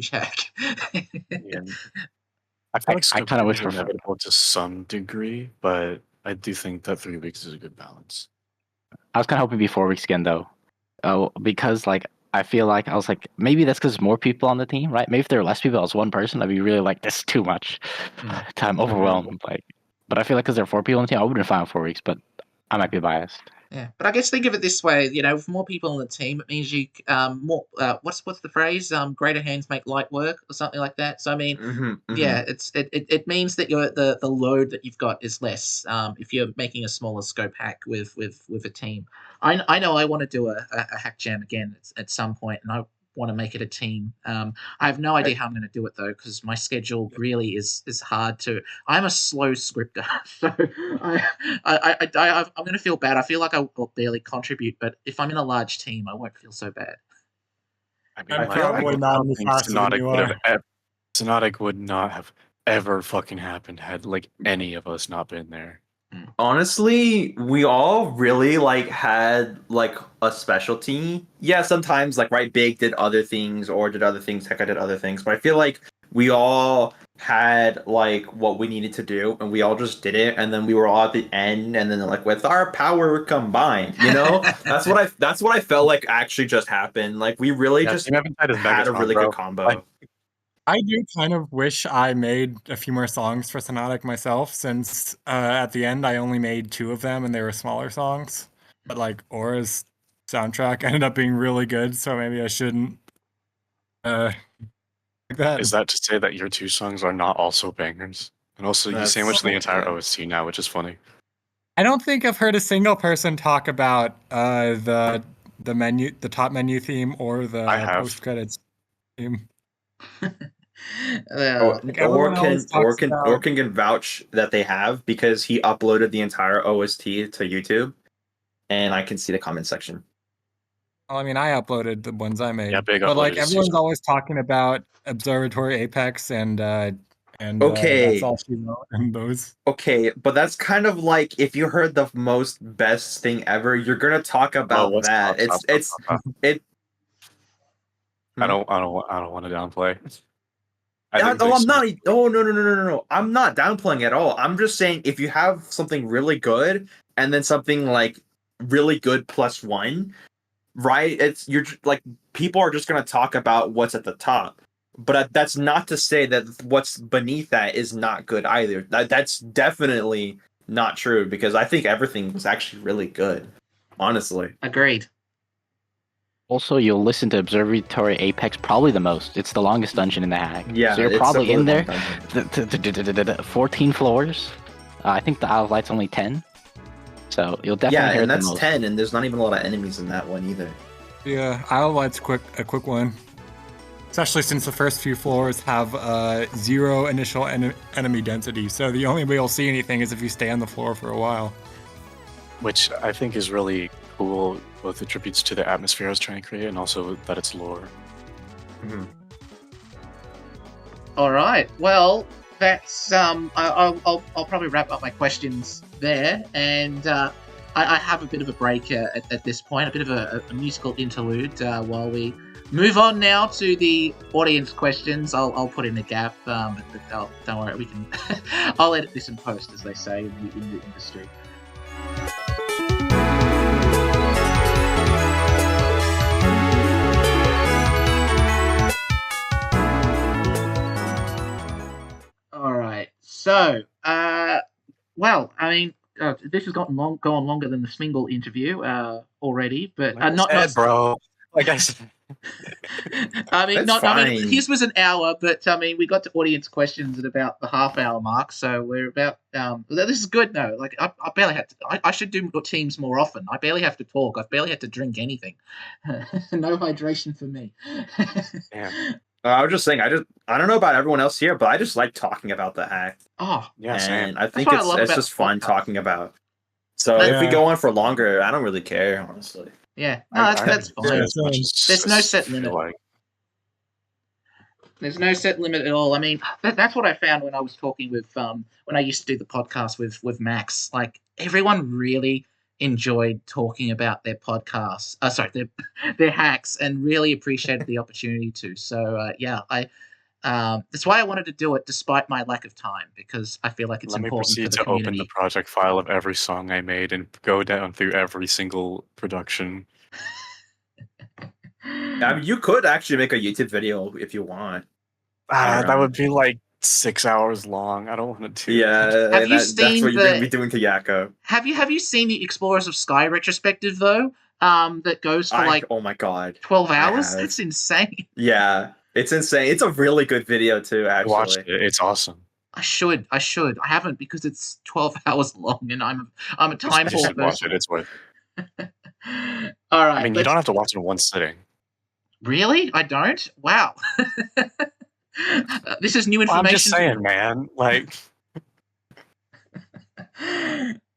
hack. Yeah. I feel like scope creep is inevitable to some degree, but I do think that 3 weeks is a good balance. I was kind of hoping it'd be 4 weeks again, though. Because like I feel like I was like maybe that's because more people on the team, right? Maybe if there were less people, I was one person, I'd be really like this is too much. I'm overwhelmed. Like, but I feel like because there are 4 people on the team, I would have been fine with 4 weeks, but I might be biased. Yeah, but I guess think of it this way: with more people on the team, it means you more. What's the phrase? Greater hands make light work, or something like that. So I mean, yeah, it means that the load that you've got is less. If you're making a smaller scope hack with a team, I know I want to do a hack jam again at some point, and I want to make it a team. I have no idea how I'm going to do it though, because my schedule really is hard to. I'm a slow scripter, so I'm going to feel bad. I feel like I will barely contribute, but if I'm in a large team, I won't feel so bad. I mean, I'm like, probably not in the think faster than you are. Synodic would not have ever fucking happened had like any of us not been there. Honestly, we all really like had like a specialty. Yeah, sometimes like Big did other things or did other things, Heka did other things, but I feel like we all had like what we needed to do and we all just did it, and then we were all at the end, and then like with our power combined, that's what I felt like actually just happened. Like we really just Team Eventide is had a Megatron, really bro. good combo. Like, I do kind of wish I made a few more songs for Synodic myself, since at the end I only made 2 of them and they were smaller songs. But like Aura's soundtrack ended up being really good, so maybe I shouldn't. Like that. is that to say that your 2 songs are not also bangers? And also, you That's sandwich the entire okay. OST now, which is funny. I don't think I've heard a single person talk about the top menu theme, or the I have. post credits theme. Or everyone always talks about- can vouch that they have, because he uploaded the entire OST to YouTube, and I can see the comment section. Well, I mean, I uploaded the ones I made. Yeah, Big but like uploaded everyone's his. always talking about Observatory Apex and Okay. That's All She Wrote and those. Okay, but that's kind of like if you heard the most best thing ever, you're gonna talk about that. Stop. I don't want to downplay. I'm not. Oh no! I'm not downplaying at all. I'm just saying if you have something really good and then something like really good plus 1, right? You're like, people are just gonna talk about what's at the top, but that's not to say that what's beneath that is not good either. That's definitely not true, because I think everything was actually really good, honestly. Agreed. Also, you'll listen to Observatory Apex probably the most. It's the longest dungeon in the hack. Yeah, so you're it's probably a in really there. long dungeon. 14 floors. I think the Isle of Light's only 10. So you'll definitely hear and the that's most. 10, and there's not even a lot of enemies in that one either. Yeah, Isle of Light's a quick one. Especially since the first few floors have 0 initial enemy density, so the only way you'll see anything is if you stay on the floor for a while. Which I think is really cool, both attributes to the atmosphere I was trying to create and also that it's lore. Mm-hmm. All right. Well, that's I'll probably wrap up my questions there, and I have a bit of a break at this point, a bit of a musical interlude while we move on now to the audience questions. I'll put in a gap, but don't worry, we can. I'll edit this in post, as they say in the industry. All right. So, well, I mean, this has gone longer than the Smingle interview already, but not bro. Like I said. I mean, That's I mean, fine. his was an hour, but I mean, we got to audience questions at about the half-hour mark, so we're about. This is good, though. Like, I barely had to. I should do teams more often. I barely have to talk. I've barely had to drink anything. No hydration for me. Damn. I was just saying, I don't know about everyone else here, but I just like talking about the hack. Oh, Yeah, same. And I think what I love it's about just the fun podcast. talking about. So Yeah. if we go on for longer, I don't really care, honestly. yeah. No, that's fine. As much as- There's no as set I feel limit. like. There's no set limit at all. I mean, that's what I found when I was talking with when I used to do the podcast with Max. Like, everyone really enjoyed talking about their podcasts. Their hacks, and really appreciated the opportunity to. So yeah, that's why I wanted to do it, despite my lack of time, because I feel like it's Let me important for proceed the to community. open the project file of every song I made and go down through every single production. I mean, you could actually make a YouTube video if you want. That would be like 6 hours long. I don't want to do that. Yeah, Have you that's seen what you're going to be doing to Yakko. Have you seen the Explorers of Sky retrospective though? That goes for like oh my god, 12 hours. have. That's insane. Yeah, it's insane. It's a really good video too, I watched actually. it. It's awesome. I should. I haven't, because it's 12 hours long, and I'm a time You poor should watch person. it. It's worth it. All right. I mean, you don't have to watch it in one sitting. Really? I don't? Wow. This is new Well, I'm just information. saying, man. Like,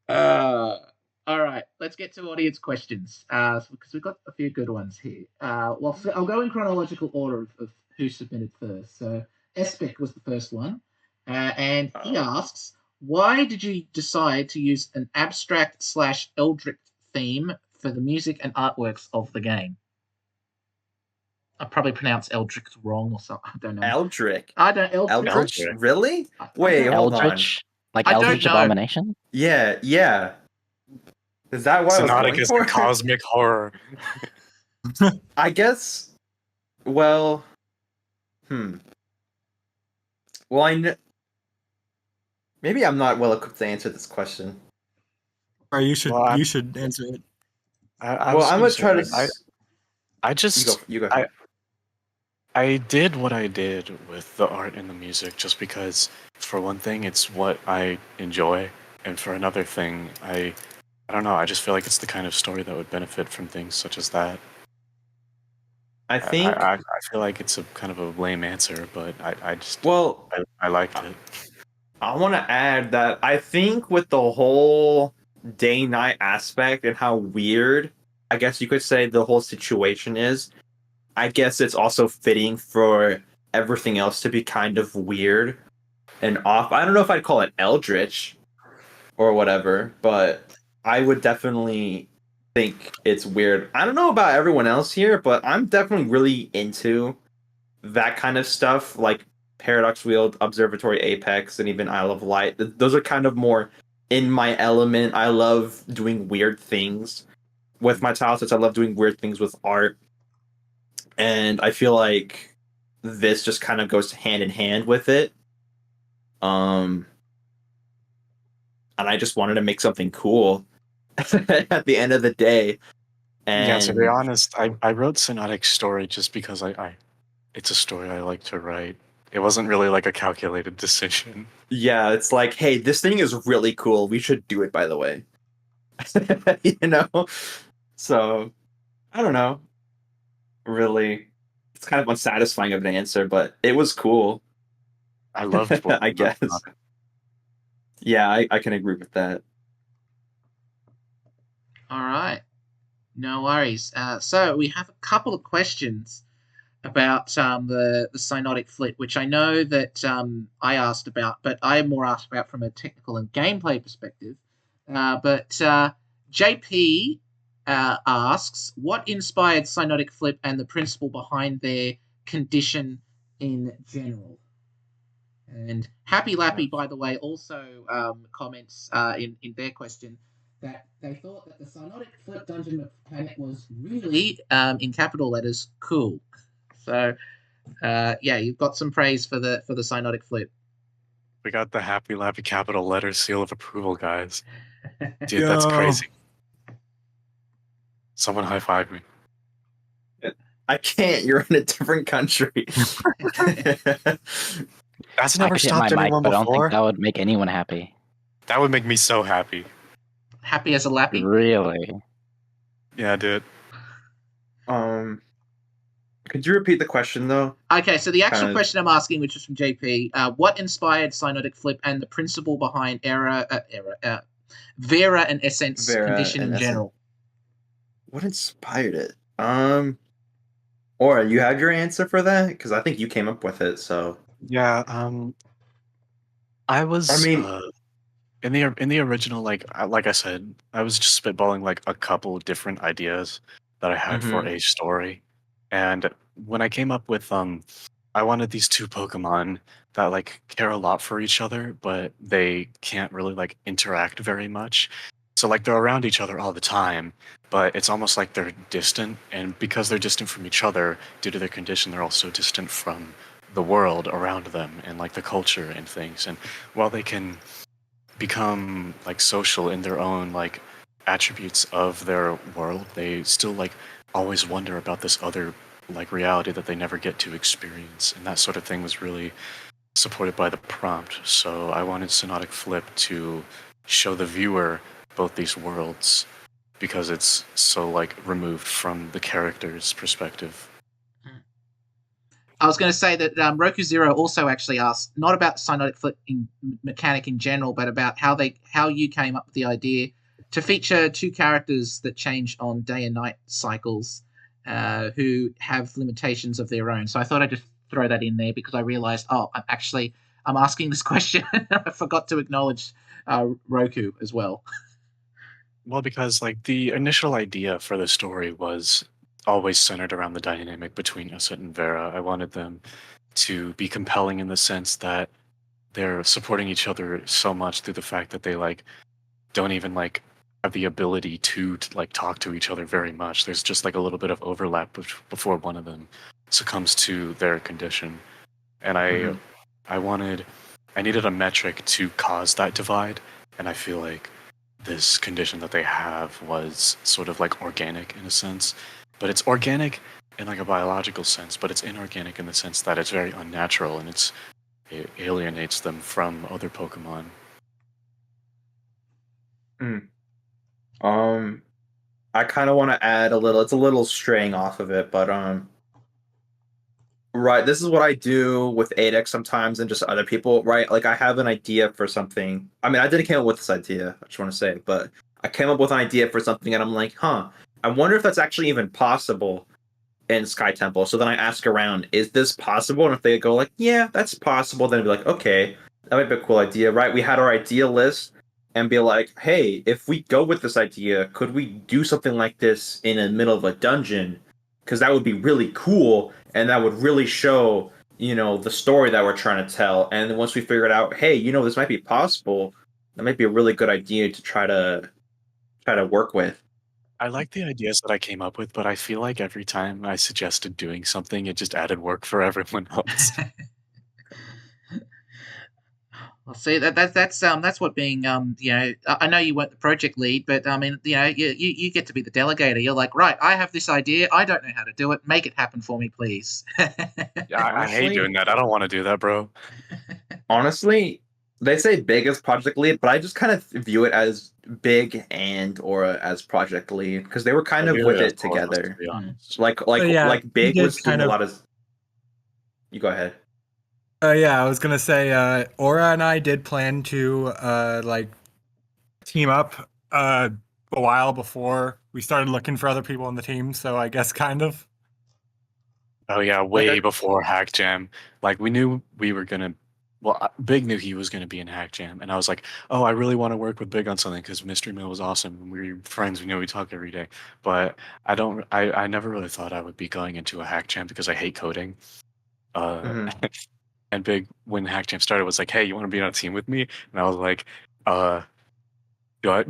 All right, let's get to audience questions because we've got a few good ones here. Well, I'll go in chronological order of who submitted first. So Espec was the first one, and he asks, "Why did you decide to use an abstract / Eldritch theme for the music and artworks of the game?" I probably pronounced Eldritch wrong or something. I don't know. Eldritch. I don't Eldritch. Eldritch? Eldritch. Really? I Wait, don't- hold on. Eldritch, like I don't Eldritch know. Abomination. Yeah, yeah. Is that what I was Synodic going is for? the cosmic horror. I guess. Well, Well, maybe I'm not well equipped to answer this question. Or you should Well, you should answer it. I Well, was I'm gonna gonna try to. say, I just You go. I did what I did with the art and the music just because, for one thing, it's what I enjoy, and for another thing, I don't know. I just feel like it's the kind of story that would benefit from things such as that. I think. I feel like it's a kind of a lame answer, but I just Well, I liked it. I want to add that I think with the whole day-night aspect and how weird, I guess you could say, the whole situation is, I guess it's also fitting for everything else to be kind of weird and off. I don't know if I'd call it eldritch or whatever, but I would definitely think it's weird. I don't know about everyone else here, but I'm definitely really into that kind of stuff, like Paradox Wheel, Observatory Apex, and even Isle of Light. Those are kind of more in my element. I love doing weird things with my childhoods. I love doing weird things with art. And I feel like this just kind of goes hand in hand with it. And I just wanted to make something cool at the end of the day. And Yeah, to be honest, I wrote Synodic's story just because it's a story I like to write. It wasn't really like a calculated decision. yeah, it's like, hey, this thing is really cool. We should do it, by the way. You know? So, I don't know. Really. It's kind of unsatisfying of an answer, but it was cool. I loved what I guess. Yeah, I can agree with that. All right. No worries. So we have a couple of questions about the Synodic Flip, which I know that I asked about, but I more asked about from a technical and gameplay perspective. But JP asks, what inspired Synodic Flip and the principle behind their condition in general? And Happy Lappy, by the way, also comments in their question that they thought that the Synodic Flip dungeon mechanic was really, in capital letters, cool. So, yeah, you've got some praise for the Synodic Flip. We got the Happy Lappy capital letter seal of approval, guys. Dude, that's crazy. Someone high five me. I can't. You're in a different country. That's I never could hit my stopped mic, anyone but I don't before. think that would make anyone happy. That would make me so happy. Happy as a lappy? Really? Yeah, dude. Could you repeat the question though? Okay, so the actual Kind of- question I'm asking, which is from JP, what inspired Synodic Flip and the principle behind Vera and Essence Vera condition and in Essence. general? What inspired it? Or you have your answer for that? Because I think you came up with it. So Yeah, I was. I mean- in the original, like I said, I was just spitballing like a couple different ideas that I had for a story, and when I came up with I wanted these two Pokemon that like care a lot for each other, but they can't really like interact very much. So like they're around each other all the time, but it's almost like they're distant, and because they're distant from each other due to their condition, they're also distant from the world around them and like the culture and things. And while they can become like social in their own like attributes of their world, they still like always wonder about this other like reality that they never get to experience, and that sort of thing was really supported by the prompt. So I wanted Synodic Flip to show the viewer both these worlds because it's so like removed from the character's perspective. I was going to say that Roku Zero also actually asked not about the Synodic flipping mechanic in general, but about how you came up with the idea to feature two characters that change on day and night cycles, who have limitations of their own. So I thought I'd just throw that in there because I realized, I'm asking this question. I forgot to acknowledge Roku as well. Well, because like the initial idea for the story was always centered around the dynamic between Issa and Vera. I wanted them to be compelling in the sense that they're supporting each other so much through the fact that they like don't even like have the ability to like talk to each other very much. There's just like a little bit of overlap before one of them succumbs to their condition. And I needed a metric to cause that divide, and I feel like this condition that they have was sort of like organic in a sense, but it's organic in like a biological sense, but it's inorganic in the sense that it's very unnatural and it alienates them from other Pokemon. I kind of want to add a little. It's a little straying off of it, but right. This is what I do with 8x sometimes, and just other people. Right, like I have an idea for something. I mean, I didn't come up with this idea. I just want to say, but I came up with an idea for something, and I'm like, huh. I wonder if that's actually even possible in SkyTemple. So then I ask around, is this possible? And if they go like, yeah, that's possible, then I'd be like, okay, that might be a cool idea, right? We had our idea list and be like, hey, if we go with this idea, could we do something like this in the middle of a dungeon? Because that would be really cool, and that would really show, the story that we're trying to tell. And then once we figured out, hey, this might be possible, that might be a really good idea to try to work with. I like the ideas that I came up with, but I feel like every time I suggested doing something, it just added work for everyone else. Well, see that's what being I know you weren't the project lead, but I mean you get to be the delegator. You're like, right, I have this idea, I don't know how to do it, make it happen for me, please. Yeah, I hate doing that. I don't want to do that, bro. Honestly, they say big as project lead, but I just kind of view it as big and Aura as project lead because they were kind of with it together. To be honest. Like big was doing a lot of. You go ahead. Yeah, I was gonna say, Aura and I did plan to team up a while before we started looking for other people on the team. So I guess kind of. Oh yeah, way before Hack Jam. Like we knew we were gonna. Well, Big knew he was gonna be in Hack Jam, and I was like, "Oh, I really want to work with Big on something because Mystery Mill was awesome. And we were friends. We knew we talk every day." But I don't. I never really thought I would be going into a Hack Jam because I hate coding. And Big, when Hack Jam started, was like, "Hey, you want to be on a team with me?" And I was like, do I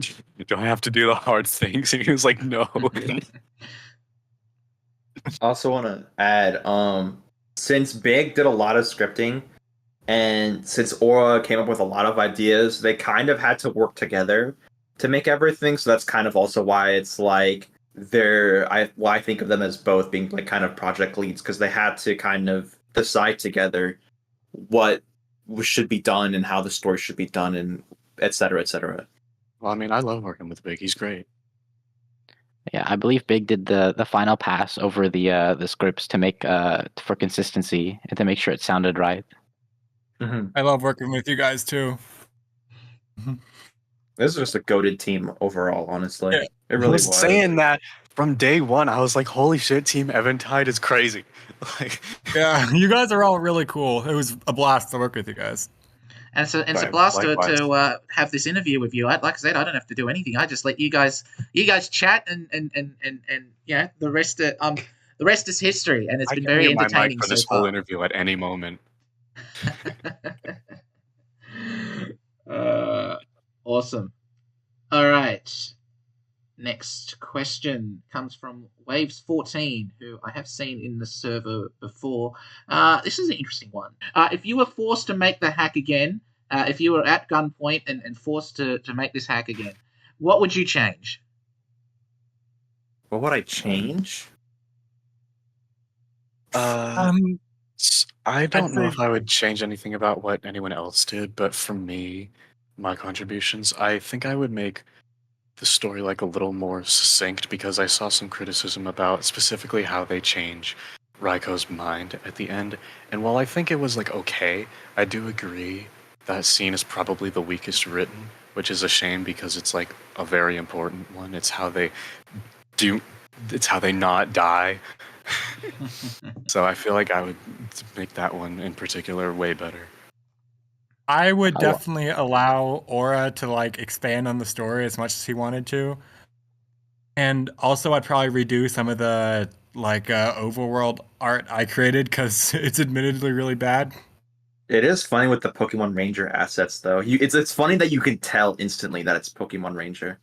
have to do the hard things?" And he was like, "No." I also want to add, since Big did a lot of scripting, and since Aura came up with a lot of ideas, they kind of had to work together to make everything. So that's kind of also why it's like I think of them as both being like kind of project leads because they had to kind of decide together what should be done and how the story should be done and et cetera, et cetera. Well, I mean, I love working with Big. He's great. Yeah, I believe Big did the final pass over the scripts to make for consistency and to make sure it sounded right. I love working with you guys too. This is just a goated team overall, honestly. Yeah. It really I was was. saying that from day one. I was like, "Holy shit, Team Eventide is crazy!" Like, Yeah, you guys are all really cool. It was a blast to work with you guys. And it's a blast Likewise. to have this interview with you. Like I said, I don't have to do anything. I just let you guys chat and the rest is history, and it's I been can very mute my entertaining mic for so this whole far. interview at any moment. Awesome. All right. Next question comes from Waves14, who I have seen in the server before. This is an interesting one. If you were forced to make the hack again, if you were at gunpoint and forced to make this hack again, what would you change? What would I change? I don't know say- if I would change anything about what anyone else did, but for me, my contributions, I think I would make the story like a little more succinct because I saw some criticism about specifically how they change Raiko's mind at the end. And while I think it was like okay, I do agree that scene is probably the weakest written, which is a shame because it's like a very important one. It's how they not die. So I feel like I would make that one in particular way better. I would definitely allow Aura to like expand on the story as much as he wanted to. And also I'd probably redo some of the like overworld art I created because it's admittedly really bad. It is funny with the Pokemon Ranger assets, though. It's funny that you can tell instantly that it's Pokemon Ranger.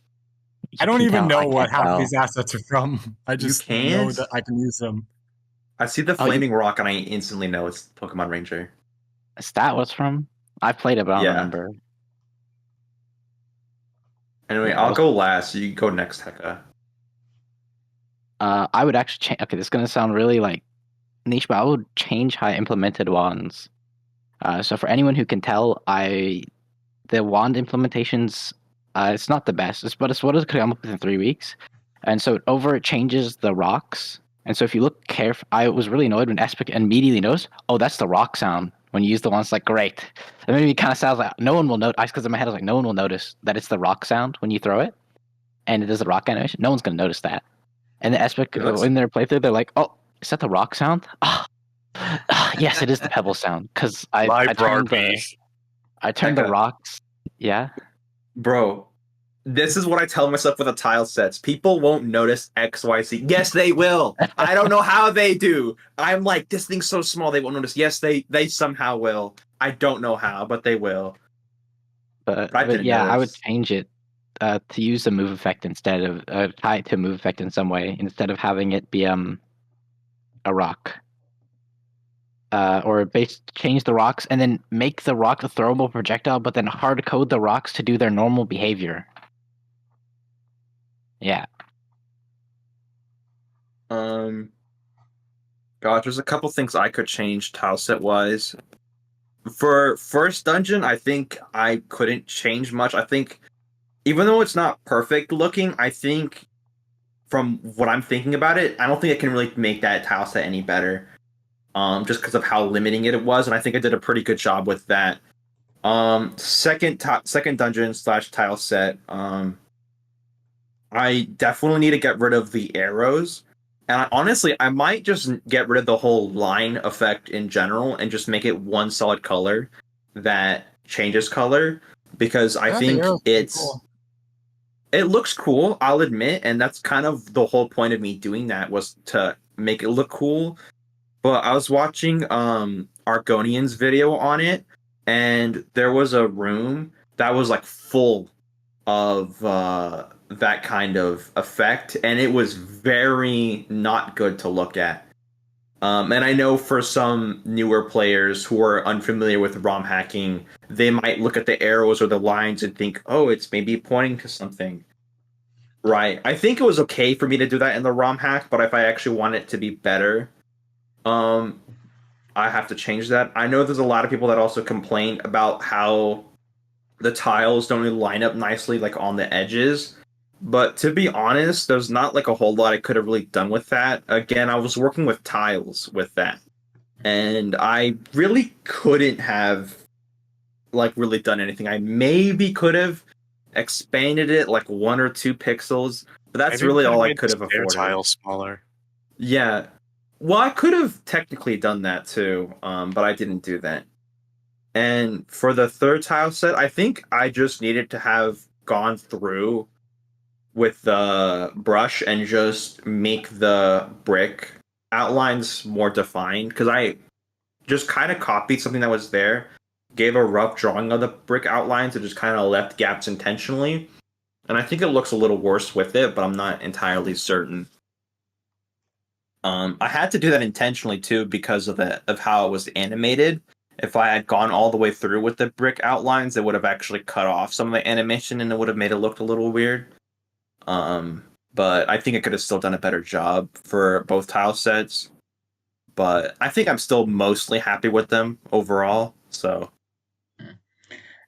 I don't even know what half of tell. these assets are from. I just know can't? that I can use them. I see the Oh, you- Flaming Rock and I instantly know it's Pokemon Ranger. Is that what's from? I played it, but I don't Yeah. remember. Anyway, Yeah, I'll go last. You go next, Heka. I would actually change. Okay, this is gonna sound really like niche, but I would change how I implemented wands. So for anyone who can tell, the wand implementations, it's not the best, but it's what it could come up with in 3 weeks, and so it changes the rocks. And so if you look careful, I was really annoyed when Espic immediately noticed, oh, that's the rock sound when you use the ones like great. And maybe it kind of sounds like no one will notice, because in my head I was like, no one will notice that it's the rock sound when you throw it, and it does the rock animation. No one's gonna notice that. And the Espic in their playthrough, they're like, oh, is that the rock sound? Yes, it is the pebble sound because I turned the rocks. Yeah. Bro, this is what I tell myself with the tile sets. People won't notice X, Y, Z. Yes, they will. I don't know how they do. I'm like, this thing's so small they won't notice. Yes, they somehow will. I don't know how, but they will. But yeah, I would change it to use a move effect instead of tie it to a move effect in some way instead of having it be a rock. Or change the rocks and then make the rock a throwable projectile, but then hard code the rocks to do their normal behavior. Yeah. Gosh, there's a couple things I could change tile set wise. For first dungeon, I think I couldn't change much. I think even though it's not perfect looking, I think from what I'm thinking about it, I don't think I can really make that tile set any better. Just because of how limiting it was, and I think I did a pretty good job with that. Second dungeon / tile set. I definitely need to get rid of the arrows, and honestly, I might just get rid of the whole line effect in general and just make it one solid color that changes color because I think it looks cool. I'll admit, and that's kind of the whole point of me doing that was to make it look cool. But I was watching Argonian's video on it, and there was a room that was like full of that kind of effect, and it was very not good to look at. And I know for some newer players who are unfamiliar with ROM hacking, they might look at the arrows or the lines and think, oh, it's maybe pointing to something. Right. I think it was okay for me to do that in the ROM hack, but if I actually want it to be better, I have to change that. I know there's a lot of people that also complain about how the tiles don't really line up nicely like on the edges. But to be honest, there's not like a whole lot I could have really done with that. Again, I was working with tiles with that. And I really couldn't have like really done anything. I maybe could have expanded it like 1 or 2 pixels, but that's really all I could have afforded. Tile smaller. Yeah. Well, I could have technically done that too, but I didn't do that. And for the third tile set, I think I just needed to have gone through with the brush and just make the brick outlines more defined, because I just kind of copied something that was there, gave a rough drawing of the brick outlines, and just kind of left gaps intentionally. And I think it looks a little worse with it, but I'm not entirely certain. I had to do that intentionally too because of how it was animated. If I had gone all the way through with the brick outlines, it would have actually cut off some of the animation and it would have made it look a little weird. But I think I could have still done a better job for both tile sets. But I think I'm still mostly happy with them overall. So,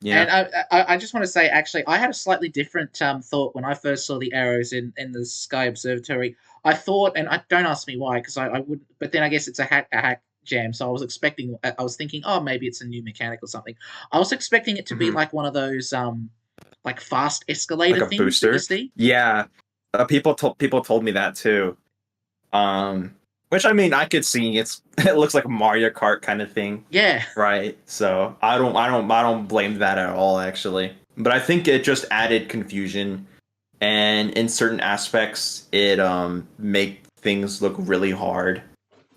yeah. And I just want to say, actually, I had a slightly different thought when I first saw the arrows in the Sky Observatory. I thought, and don't ask me why, because I would, but then I guess it's a hack jam, so I was thinking, oh, maybe it's a new mechanic or something. I was expecting it to be like one of those like fast escalator like a things that you booster. see. Yeah, people told me that too. Which I mean, I could see it looks like a Mario Kart kind of thing, Yeah. right? So I don't blame that at all, actually. But I think it just added confusion, and in certain aspects, it make things look really hard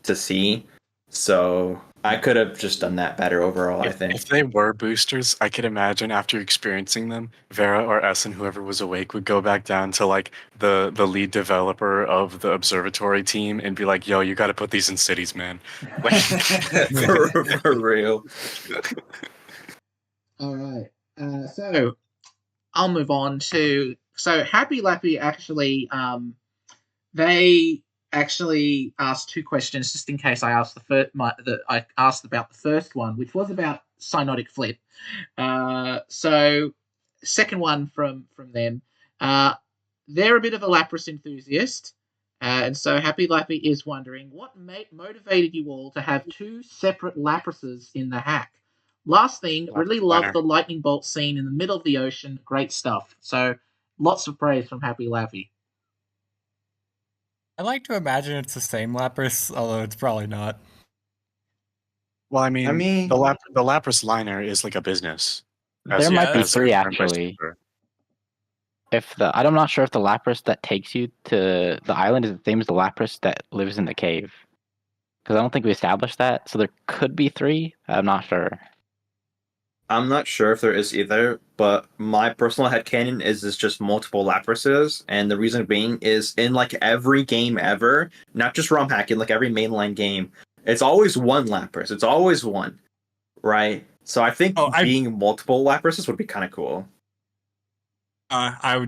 to see. So I could have just done that better overall, I think. If they were boosters, I could imagine after experiencing them, Vera or Essen, whoever was awake, would go back down to like the lead developer of the observatory team and be like, "Yo, you got to put these in cities, man." Like, for real. All right. So I'll move on to Happy Lappy actually they actually asked two questions just in case I asked I asked about the first one, which was about Synodic Flip. So second one from them. They're a bit of a Lapras enthusiast. And so Happy Lappy is wondering what motivated you all to have two separate Laprases in the hack. Last thing, really loved the lightning bolt scene in the middle of the ocean. Great stuff. So lots of praise from Happy Lappy. I like to imagine it's the same Lapras, although it's probably not. Well, I mean the Lapras liner is like a business. There might be three actually. I'm not sure if the Lapras that takes you to the island is the same as the Lapras that lives in the cave, because I don't think we established that. So there could be three. I'm not sure. I'm not sure if there is either, but my personal headcanon is it's just multiple Laprases, and the reason being is in like every game ever, not just ROM hacking, like every mainline game, it's always one Lapras. It's always one, right? So I think being multiple Laprases would be kind of cool. I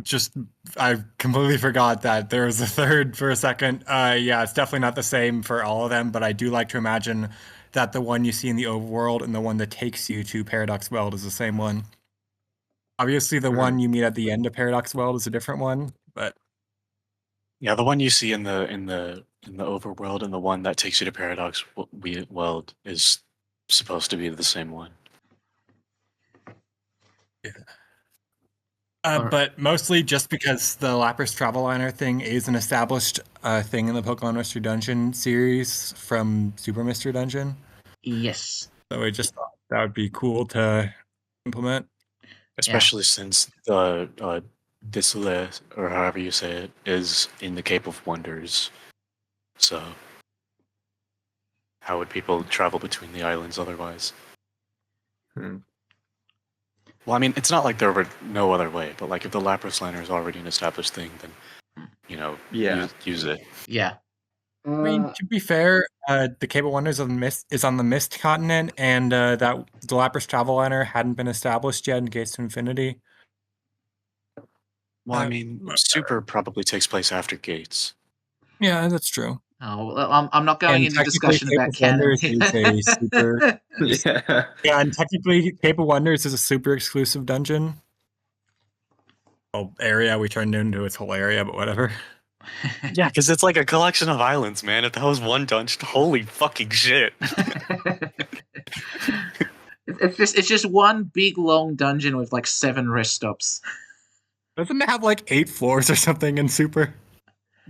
completely forgot that there was a third for a second. Yeah, it's definitely not the same for all of them, but I do like to imagine that the one you see in the overworld and the one that takes you to Paradox World is the same one. Obviously, the one you meet at the end of Paradox World is a different one, but yeah, the one you see in the overworld and the one that takes you to Paradox World is supposed to be the same one. Yeah. But mostly just because the Lapras Travel Liner thing is an established thing in the Pokemon Mystery Dungeon series from Super Mystery Dungeon. Yes. So I just thought that would be cool to implement. Especially since the Disule, or however you say it, is in the Cape of Wonders. So how would people travel between the islands otherwise? Well, I mean, it's not like there were no other way, but like if the Lapras liner is already an established thing, then, use it. Yeah. I mean, to be fair, the Cape of Wonders is on the Mist continent, and that the Lapras Travel Liner hadn't been established yet in Gates to Infinity. Well, I mean, Super probably takes place after Gates. Yeah, that's true. Oh, well, I'm not going into discussion about canon. Yeah, and technically, Cape of Wonders is a super exclusive dungeon. Well, area we turned into its whole area, but whatever. Yeah, because it's like a collection of islands, man. If that was one dungeon, holy fucking shit! It's just one big long dungeon with like 7 rest stops. Doesn't it have like 8 floors or something in Super?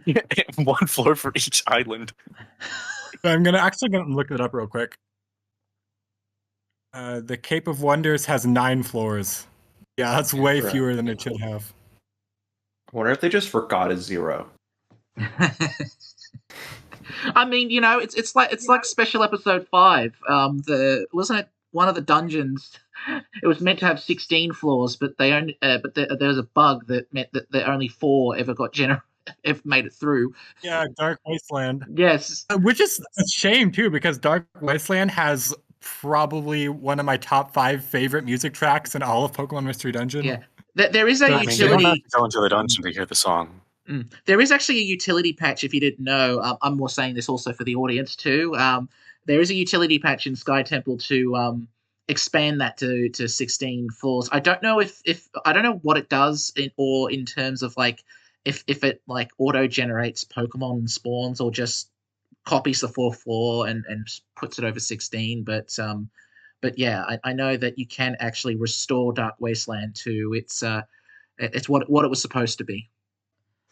Yeah, 1 floor for each island. I'm gonna look it up real quick. The Cape of Wonders has 9 floors. Yeah, that's way fewer than it should have. I wonder if they just forgot a 0. I mean, it's like Special Episode 5. Wasn't it one of the dungeons? It was meant to have 16 floors, but they only there's a bug that meant that only 4 ever made it through. Yeah, Dark Wasteland. Yes, which is a shame too, because Dark Wasteland has probably one of my top 5 favorite music tracks in all of Pokemon Mystery Dungeon. Yeah, there is a utility. You don't have to go into the dungeon to hear the song. There is actually a utility patch, if you didn't know. I'm more saying this also for the audience too. There is a utility patch in SkyTemple to expand that to 16 floors. I don't know if I don't know what it does in terms of like if it like auto generates Pokemon spawns or just copies the fourth floor and puts it over 16. But yeah, I know that you can actually restore Dark Wasteland to it's what it was supposed to be.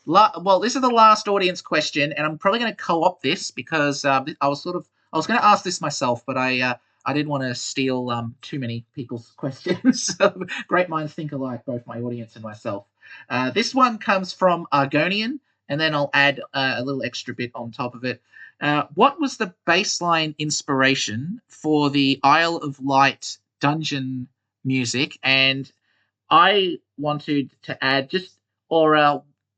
Well, this is the last audience question, and I'm probably going to co-op this because I was going to ask this myself, but I didn't want to steal too many people's questions. So great minds think alike, both my audience and myself. This one comes from Argonian, and then I'll add a little extra bit on top of it. What was the baseline inspiration for the Isle of Light dungeon music? And I wanted to add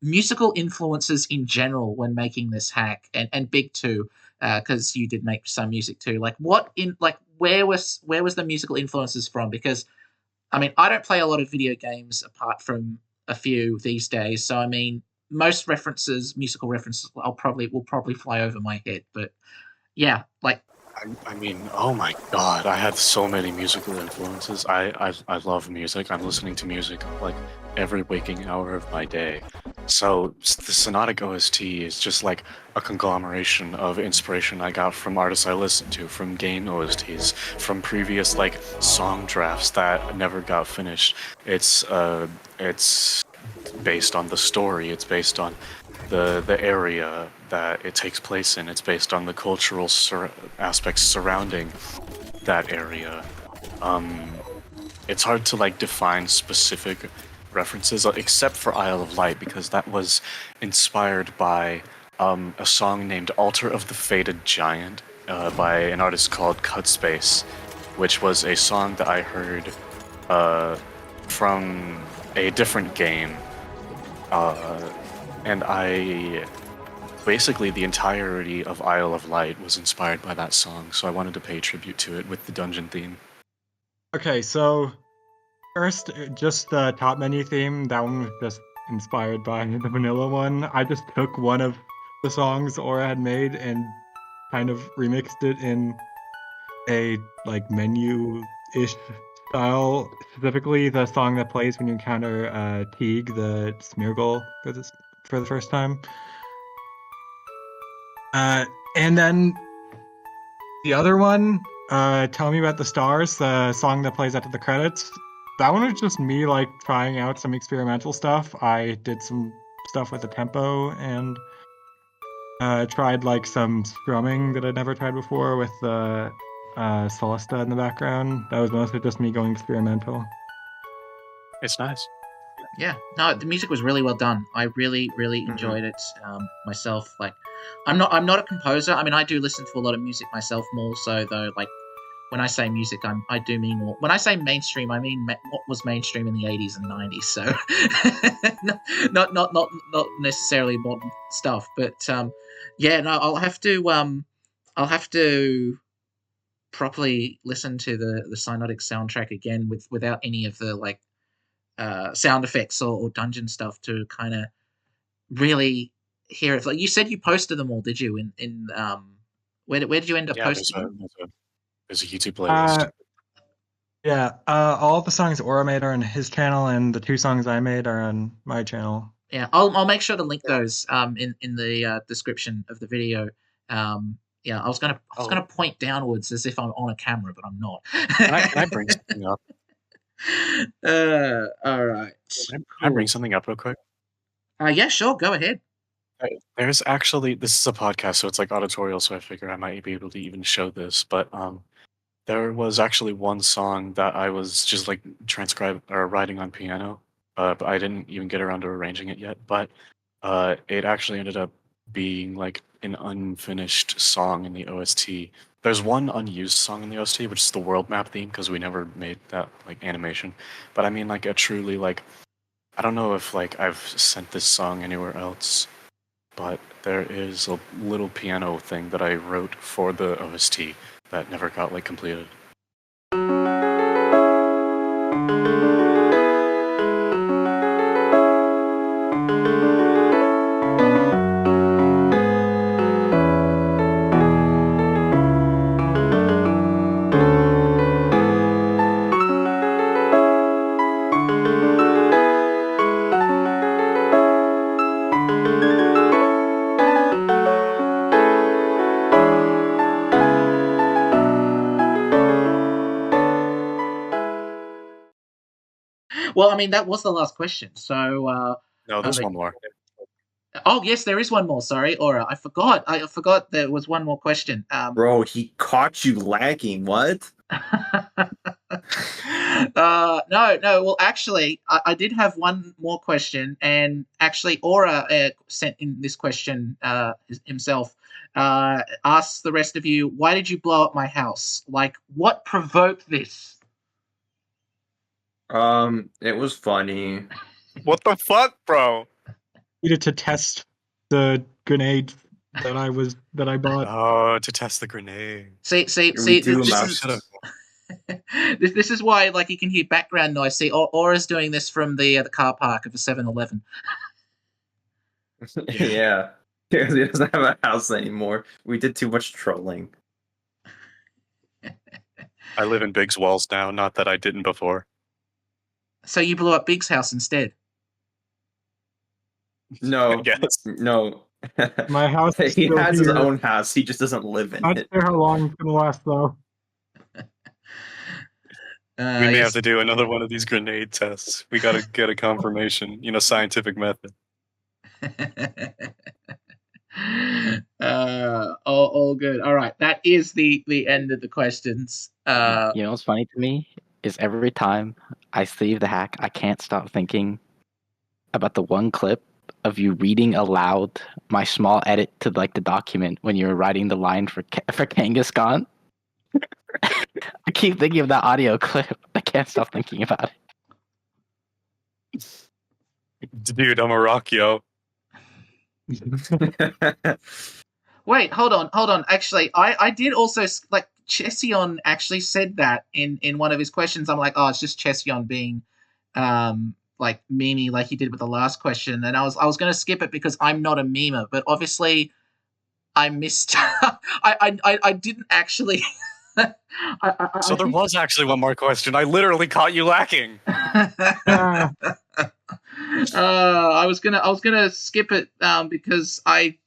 musical influences in general when making this hack, and Big too, because you did make some music too. Like where was the musical influences from? Because I mean, I don't play a lot of video games apart from a few these days, so I mean, most musical references, will probably fly over my head. But yeah, like I mean, oh my god, I had so many musical influences. I love music. I'm listening to music like every waking hour of my day. So the Synodic OST is just like a conglomeration of inspiration I got from artists I listened to, from game OSTs, from previous like song drafts that never got finished. It's based on the story. It's based on the area that it takes place in. It's based on the cultural aspects surrounding that area. It's hard to like define specific references, except for Isle of Light, because that was inspired by a song named Altar of the Fated Giant by an artist called Cutspace, which was a song that I heard from a different game. And basically the entirety of Isle of Light was inspired by that song, so I wanted to pay tribute to it with the dungeon theme. Okay, so first, just the top menu theme, that one was just inspired by the vanilla one. I just took one of the songs Aura had made and kind of remixed it in a like menu-ish style, specifically the song that plays when you encounter Teague, the Smeargle, for the first time. And then the other one, Tell Me About the Stars, the song that plays after the credits. That one was just me like trying out some experimental stuff. I did some stuff with the tempo and tried like some strumming that I'd never tried before with the Celesta in the background. That was mostly just me going experimental. It's nice. Yeah, no, the music was really well done. I really enjoyed it myself. Like, I'm not a composer. I mean, I do listen to a lot of music myself, more so though. Like, when I say music, I do mean more. When I say mainstream, I mean what was mainstream in the 80s and 90s. So, not necessarily modern stuff. But yeah, no, I'll have to properly listen to the Synodic soundtrack again without any of the like sound effects or dungeon stuff to kind of really hear it. Like you said, you posted them all, did you? In where did you end up posting them? There's a YouTube playlist. Yeah, all the songs Aura made are on his channel, and the 2 songs I made are on my channel. Yeah, I'll make sure to link those in the description of the video. Yeah, I was gonna point downwards as if I'm on a camera, but I'm not. Can I bring something up? All right. Can I bring something up real quick? Yeah, sure. Go ahead. There's actually, this is a podcast, so it's like auditorial, so I figure I might be able to even show this, but there was actually one song that I was just like writing on piano, but I didn't even get around to arranging it yet, but it actually ended up being like an unfinished song in the OST. There's one unused song in the OST, which is the world map theme, because we never made that like animation. But I mean like a truly like, I don't know if like I've sent this song anywhere else, but there is a little piano thing that I wrote for the OST that never got like completed. Well, I mean, that was the last question. So, No, there's one more. oh yes, there is one more. Sorry, Aura. I forgot. I forgot there was one more question. Bro, he caught you lagging. What? No. Well, actually, I did have one more question, and actually, Aura sent in this question himself. Asks the rest of you, why did you blow up my house? Like, what provoked this? It was funny. What the fuck, bro? Needed to test the grenade that I bought. Oh, to test the grenade. See. We do This mouse. is Should've- this is why, like, you can hear background noise. See, Aura's doing this from the car park of a 7-Eleven. Yeah. Because he doesn't have a house anymore. We did too much trolling. I live in Big's walls now, not that I didn't before. So you blew up Big's house instead. No. Yes. No. My house is He still has his here. own house. He just doesn't live in Not it. sure how long it's gonna last though. We may Yes. have to do another one of these grenade tests. We gotta get a confirmation, scientific method. All good. All right, that is the end of the questions. You know what's funny to me is every time I save the hack, I can't stop thinking about the one clip of you reading aloud my small edit to like the document when you were writing the line for Kangaskhan. I keep thinking of that audio clip. I can't stop thinking about it. Dude, I'm a rock, yo. Wait, hold on. Actually, I did also, like, Chession actually said that in one of his questions. I'm like, oh, it's just Chession being like memey, like he did with the last question, and I was going to skip it because I'm not a memer, but obviously I missed. I didn't actually. So there was actually one more question. I literally caught you lacking. I was gonna skip it because I'm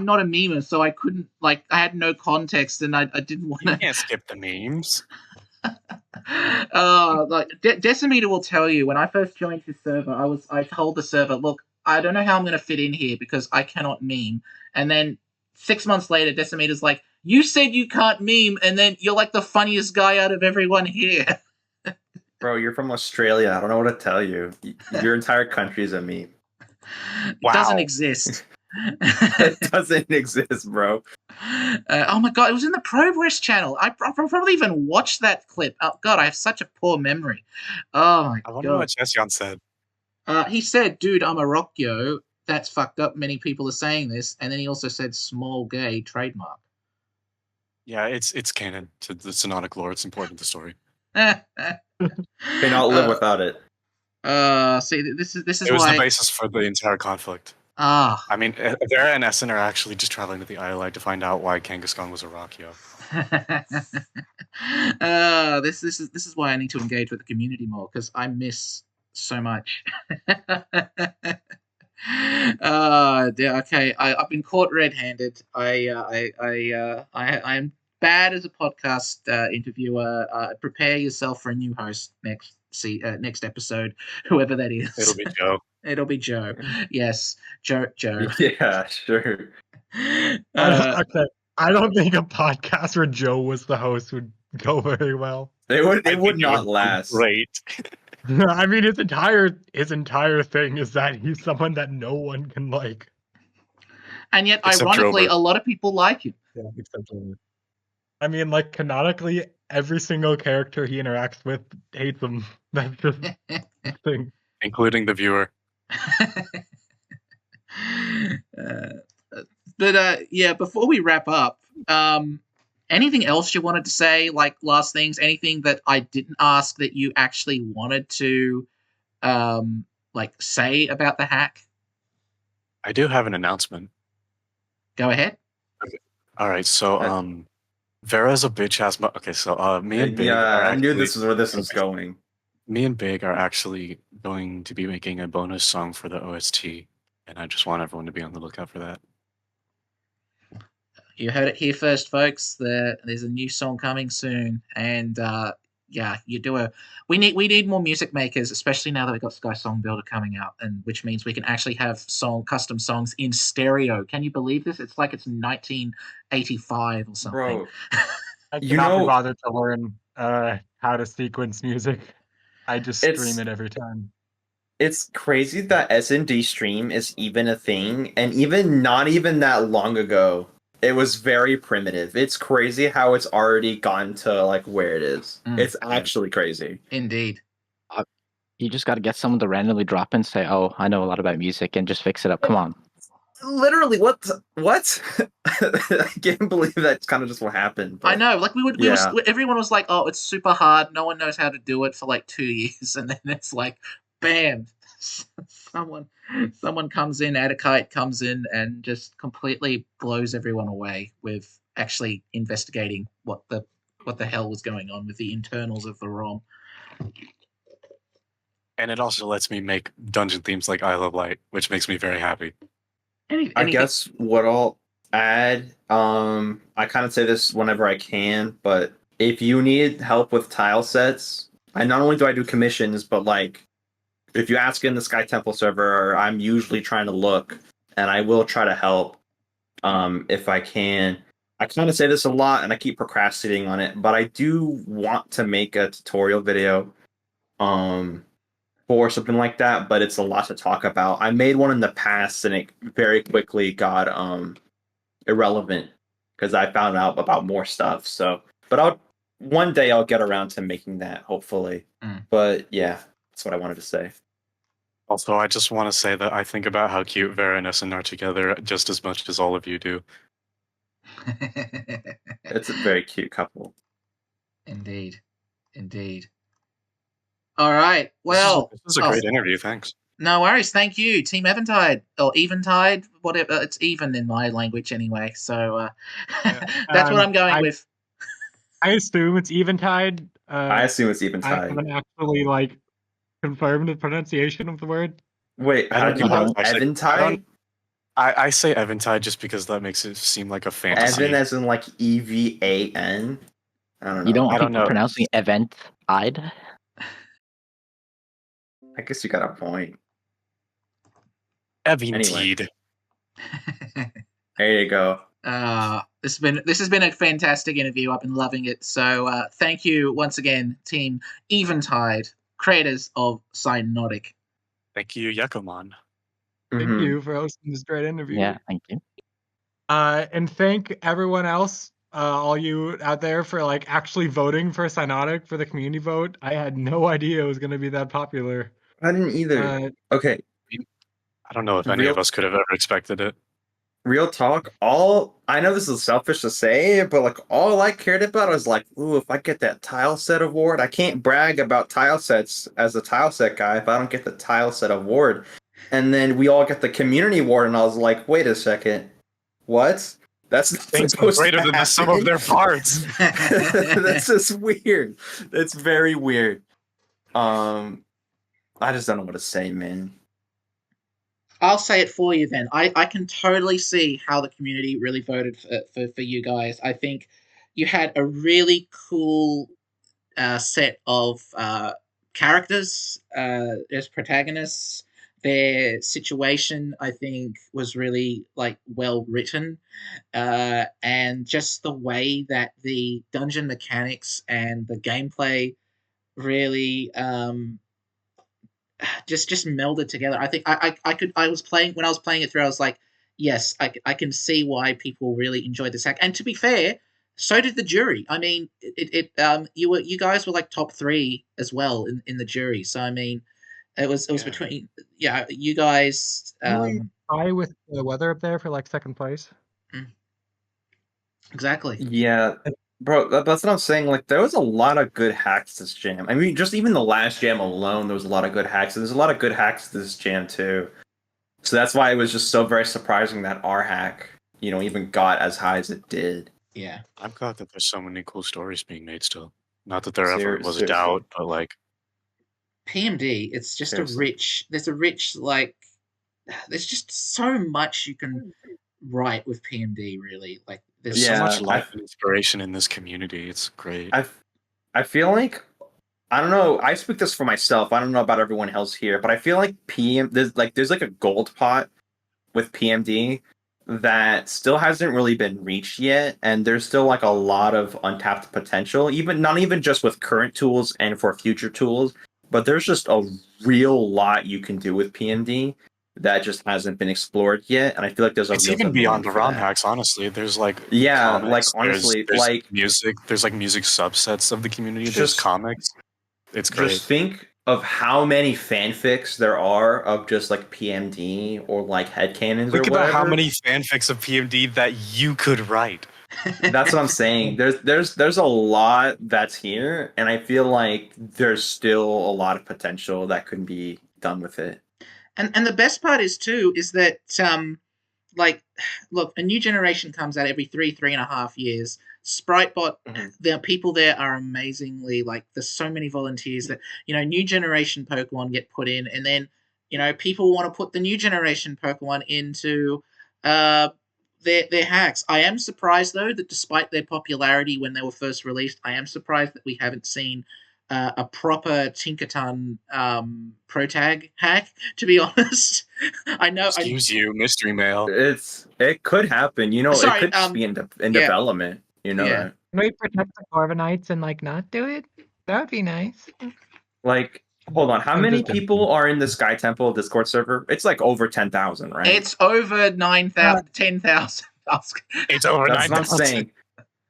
not a memer, so I couldn't, like, I had no context, and I didn't want You to. can't skip the memes. Like Decimeter will tell you, when I first joined his server, I told the server, look, I don't know how I'm gonna fit in here because I cannot meme, and then 6 months later, Decimeter's like, you said you can't meme, and then you're like the funniest guy out of everyone here. Bro, you're from Australia. I don't know what to tell you. Your entire country is a meme. It doesn't exist. It doesn't exist, bro. Oh my god, it was in the Progress channel. I probably even watched that clip. Oh god, I have such a poor memory. Oh my I wonder god. what Chession said. He said, dude, I'm a rock, yo. That's fucked up. Many people are saying this. And then he also said small gay trademark. Yeah, it's canon to the Synodic lore. It's important to the story. Cannot live without it. See, this is It was why. the basis for the entire conflict. Ah. I mean, Vera and Essen are actually just traveling to the Iolite to find out why Kangaskhan was a rock, yo. This is why I need to engage with the community more, because I miss so much. Okay. I've been caught red-handed. I'm bad as a podcast interviewer. Prepare yourself for a new host next episode, whoever that is. It'll be Joe. It'll be Joe. Yes, Joe. Yeah, sure. Okay, I don't think a podcast where Joe was the host would go very well. It would I think not last. Great. I mean, his entire thing is that he's someone that no one can like. And yet, Except ironically, Drover. a lot of people like him. Yeah, except I mean, like, canonically, every single character he interacts with hates him. That's just the thing. Including the viewer. Yeah, before we wrap up, anything else you wanted to say, like last things, anything that I didn't ask that you actually wanted to like say about the hack? I do have an announcement. Go ahead. All right, so Vera's a bitch ass. Okay, so me and Big. Yeah, I knew actually- this is where this was going. Me and Big are actually going to be making a bonus song for the OST, and I just want everyone to be on the lookout for that. You heard it here first, folks. There's a new song coming soon, and yeah, you do a. We need more music makers, especially now that we've got Sky Song Builder coming out, and which means we can actually have custom songs in stereo. Can you believe this? It's like it's 1985 or something. Bro, I you cannot be know, bothered to learn how to sequence music. I just stream it's it every time. it's crazy that S&D stream is even a thing, and even not even that long ago, it was very primitive. It's crazy how it's already gotten to like where it is. It's actually crazy. Indeed. You just got to get someone to randomly drop in and say, "Oh, I know a lot about music," and just fix it up. Come on. Literally, what? I can't believe that's kind of just what happened. I But know, like everyone was like, "Oh, it's super hard. No one knows how to do it for like 2 years," and then it's like, bam, someone comes in, Adakite comes in, and just completely blows everyone away with actually investigating what the hell was going on with the internals of the ROM. And it also lets me make dungeon themes like I Love Light, which makes me very happy. I Anything- guess what I'll add, I kind of say this whenever I can, but if you need help with tile sets, I not only do I do commissions, but like if you ask in the SkyTemple server, I'm usually trying to look, and I will try to help, if I can. I kind of say this a lot, and I keep procrastinating on it, but I do want to make a tutorial video, for something like that, but it's a lot to talk about. I made one in the past and it very quickly got irrelevant because I found out about more stuff. So, but one day I'll get around to making that, hopefully. But yeah, that's what I wanted to say. Also, I just want to say that I think about how cute Vera and Essen are together just as much as all of you do. It's a very cute couple. Indeed. All right. Well, this is a great interview. Thanks. No worries. Thank you, Team Eventide or Eventide, whatever. It's even in my language anyway. So that's what I'm going with. I assume it's Eventide. I assume it's I Eventide. haven't actually like confirmed the pronunciation of the word. Wait, how do you know Eventide? I say Eventide just because that makes it seem like a fantasy. Evan as in like EVAN? I don't know. You don't I don't know. pronouncing Eventide? I guess you got a point. Eventide. Anyway. There you go. This has been a fantastic interview. I've been loving it. So thank you once again, Team Eventide, creators of Synodic. Thank you, Yakkomon. Thank you for hosting this great interview. Yeah, thank you. And thank everyone else, all you out there, for like actually voting for Synodic for the community vote. I had no idea it was going to be that popular. I didn't either. Okay. I don't know if any of us could have ever expected it. Real talk, I know this is selfish to say, but like all I cared about was like, ooh, if I get that tile set award, I can't brag about tile sets as a tile set guy if I don't get the tile set award. And then we all get the community award, and I was like, wait a second, what? That's not things supposed greater to than the sum of their parts. That's just weird. That's very weird. I just don't know what to say, man. I'll say it for you then. I can totally see how the community really voted for you guys. I think you had a really cool set of characters as protagonists. Their situation, I think, was really like well written, and just the way that the dungeon mechanics and the gameplay really just melded together. I think I was playing when I was playing it through. I was like, yes, I can see why people really enjoyed this hack. And to be fair, so did the jury. I mean, you guys were like top 3 as well in the jury. So I mean, it was between you guys. Try with the weather up there for like second place. Exactly. Yeah. Bro, that's what I'm saying. Like, there was a lot of good hacks this jam. I mean, just even the last jam alone, there was a lot of good hacks. And there's a lot of good hacks this jam, too. So that's why it was just so very surprising that our hack, even got as high as it did. Yeah. I'm glad that there's so many cool stories being made still. Not that there ever was a doubt, but like... PMD, it's just there's just so much you can write with PMD, really. Like, there's so much life and inspiration in this community. It's great. I feel like I don't know. I speak this for myself. I don't know about everyone else here, but I feel like there's like a gold pot with PMD that still hasn't really been reached yet, and there's still like a lot of untapped potential. Even not even just with current tools and for future tools, but there's just a real lot you can do with PMD that just hasn't been explored yet. And I feel like there's a It's real even demand beyond the for ROM that. hacks, honestly. There's like Yeah, like comics, honestly, there's like music, there's like music subsets of the community, there's just comics. It's great. just think of how many fanfics there are of just like PMD or like headcanons or Think about how whatever. many fanfics of PMD that you could write. That's what I'm saying. There's a lot that's here, and I feel like there's still a lot of potential that could be done with it. And the best part is too is that like, look, a new generation comes out every 3.5 years. Spritebot, the people there are amazingly, like, there's so many volunteers that, new generation Pokemon get put in, and then, people want to put the new generation Pokemon into their hacks. I am surprised, though, that despite their popularity when they were first released, I am surprised that we haven't seen a proper Tinkerton protag hack, to be honest. I know. Excuse you, mystery mail. It could happen, Sorry, it could just be in yeah. development, that. Can we protect the Corviknights and like not do it? That would be nice. Like, hold on, how I'm many just joking. people are in the SkyTemple Discord server? It's like over 10,000, right? It's over 9,000, 10,000. It's over That's what I'm 9,000. saying.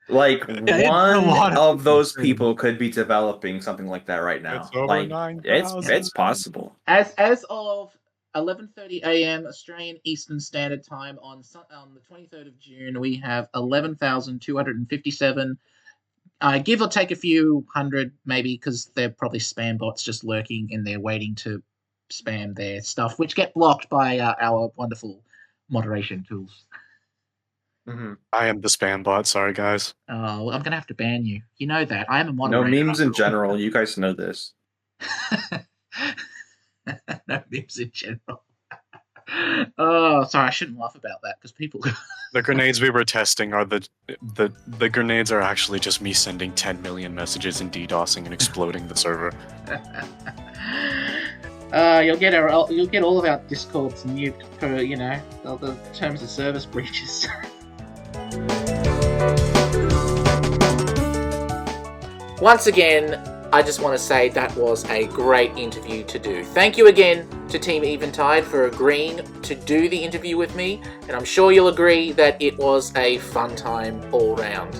Like, It's a one lot of of those people. people could be developing something like that right now. It's over Like, 9,000. it's possible. As of 11:30 a.m. Australian Eastern Standard Time on the 23rd of June, we have 11,257. Give or take a few hundred, maybe, because they're probably spam bots just lurking in there waiting to spam their stuff, which get blocked by our wonderful moderation tools. I am the spam bot, sorry guys. Oh, I'm going to have to ban you. You know that. I am a No moderator. memes in general. You guys know this. No memes in general. Oh, sorry, I shouldn't laugh about that because people. The grenades we were testing are the grenades are actually just me sending 10 million messages and DDoSing and exploding the server. You'll get all of our Discords nuked for all the terms of service breaches. Once again, I just want to say that was a great interview to do. Thank you again to Team Eventide for agreeing to do the interview with me, and I'm sure you'll agree that it was a fun time all round.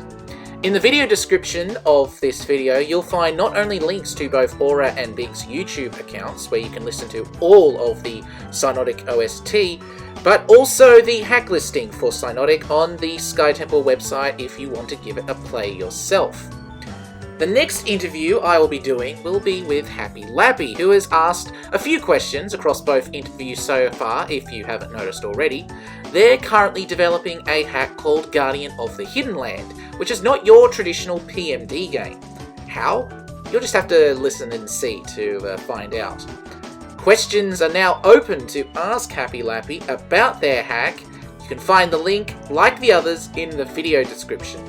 In the video description of this video, you'll find not only links to both Aura and Big's YouTube accounts, where you can listen to all of the Synodic OST, but also the hack listing for Synodic on the SkyTemple website if you want to give it a play yourself. The next interview I will be doing will be with Happy Lappy, who has asked a few questions across both interviews so far, if you haven't noticed already. They're currently developing a hack called Guardian of the Hidden Land, which is not your traditional PMD game. How? You'll just have to listen and see to find out. Questions are now open to ask Happy Lappy about their hack. You can find the link, like the others, in the video description.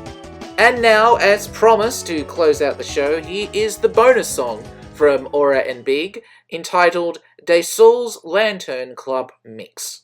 And now, as promised, to close out the show, here is the bonus song from Aura and Big, entitled Des Souls Lantern Club Mix.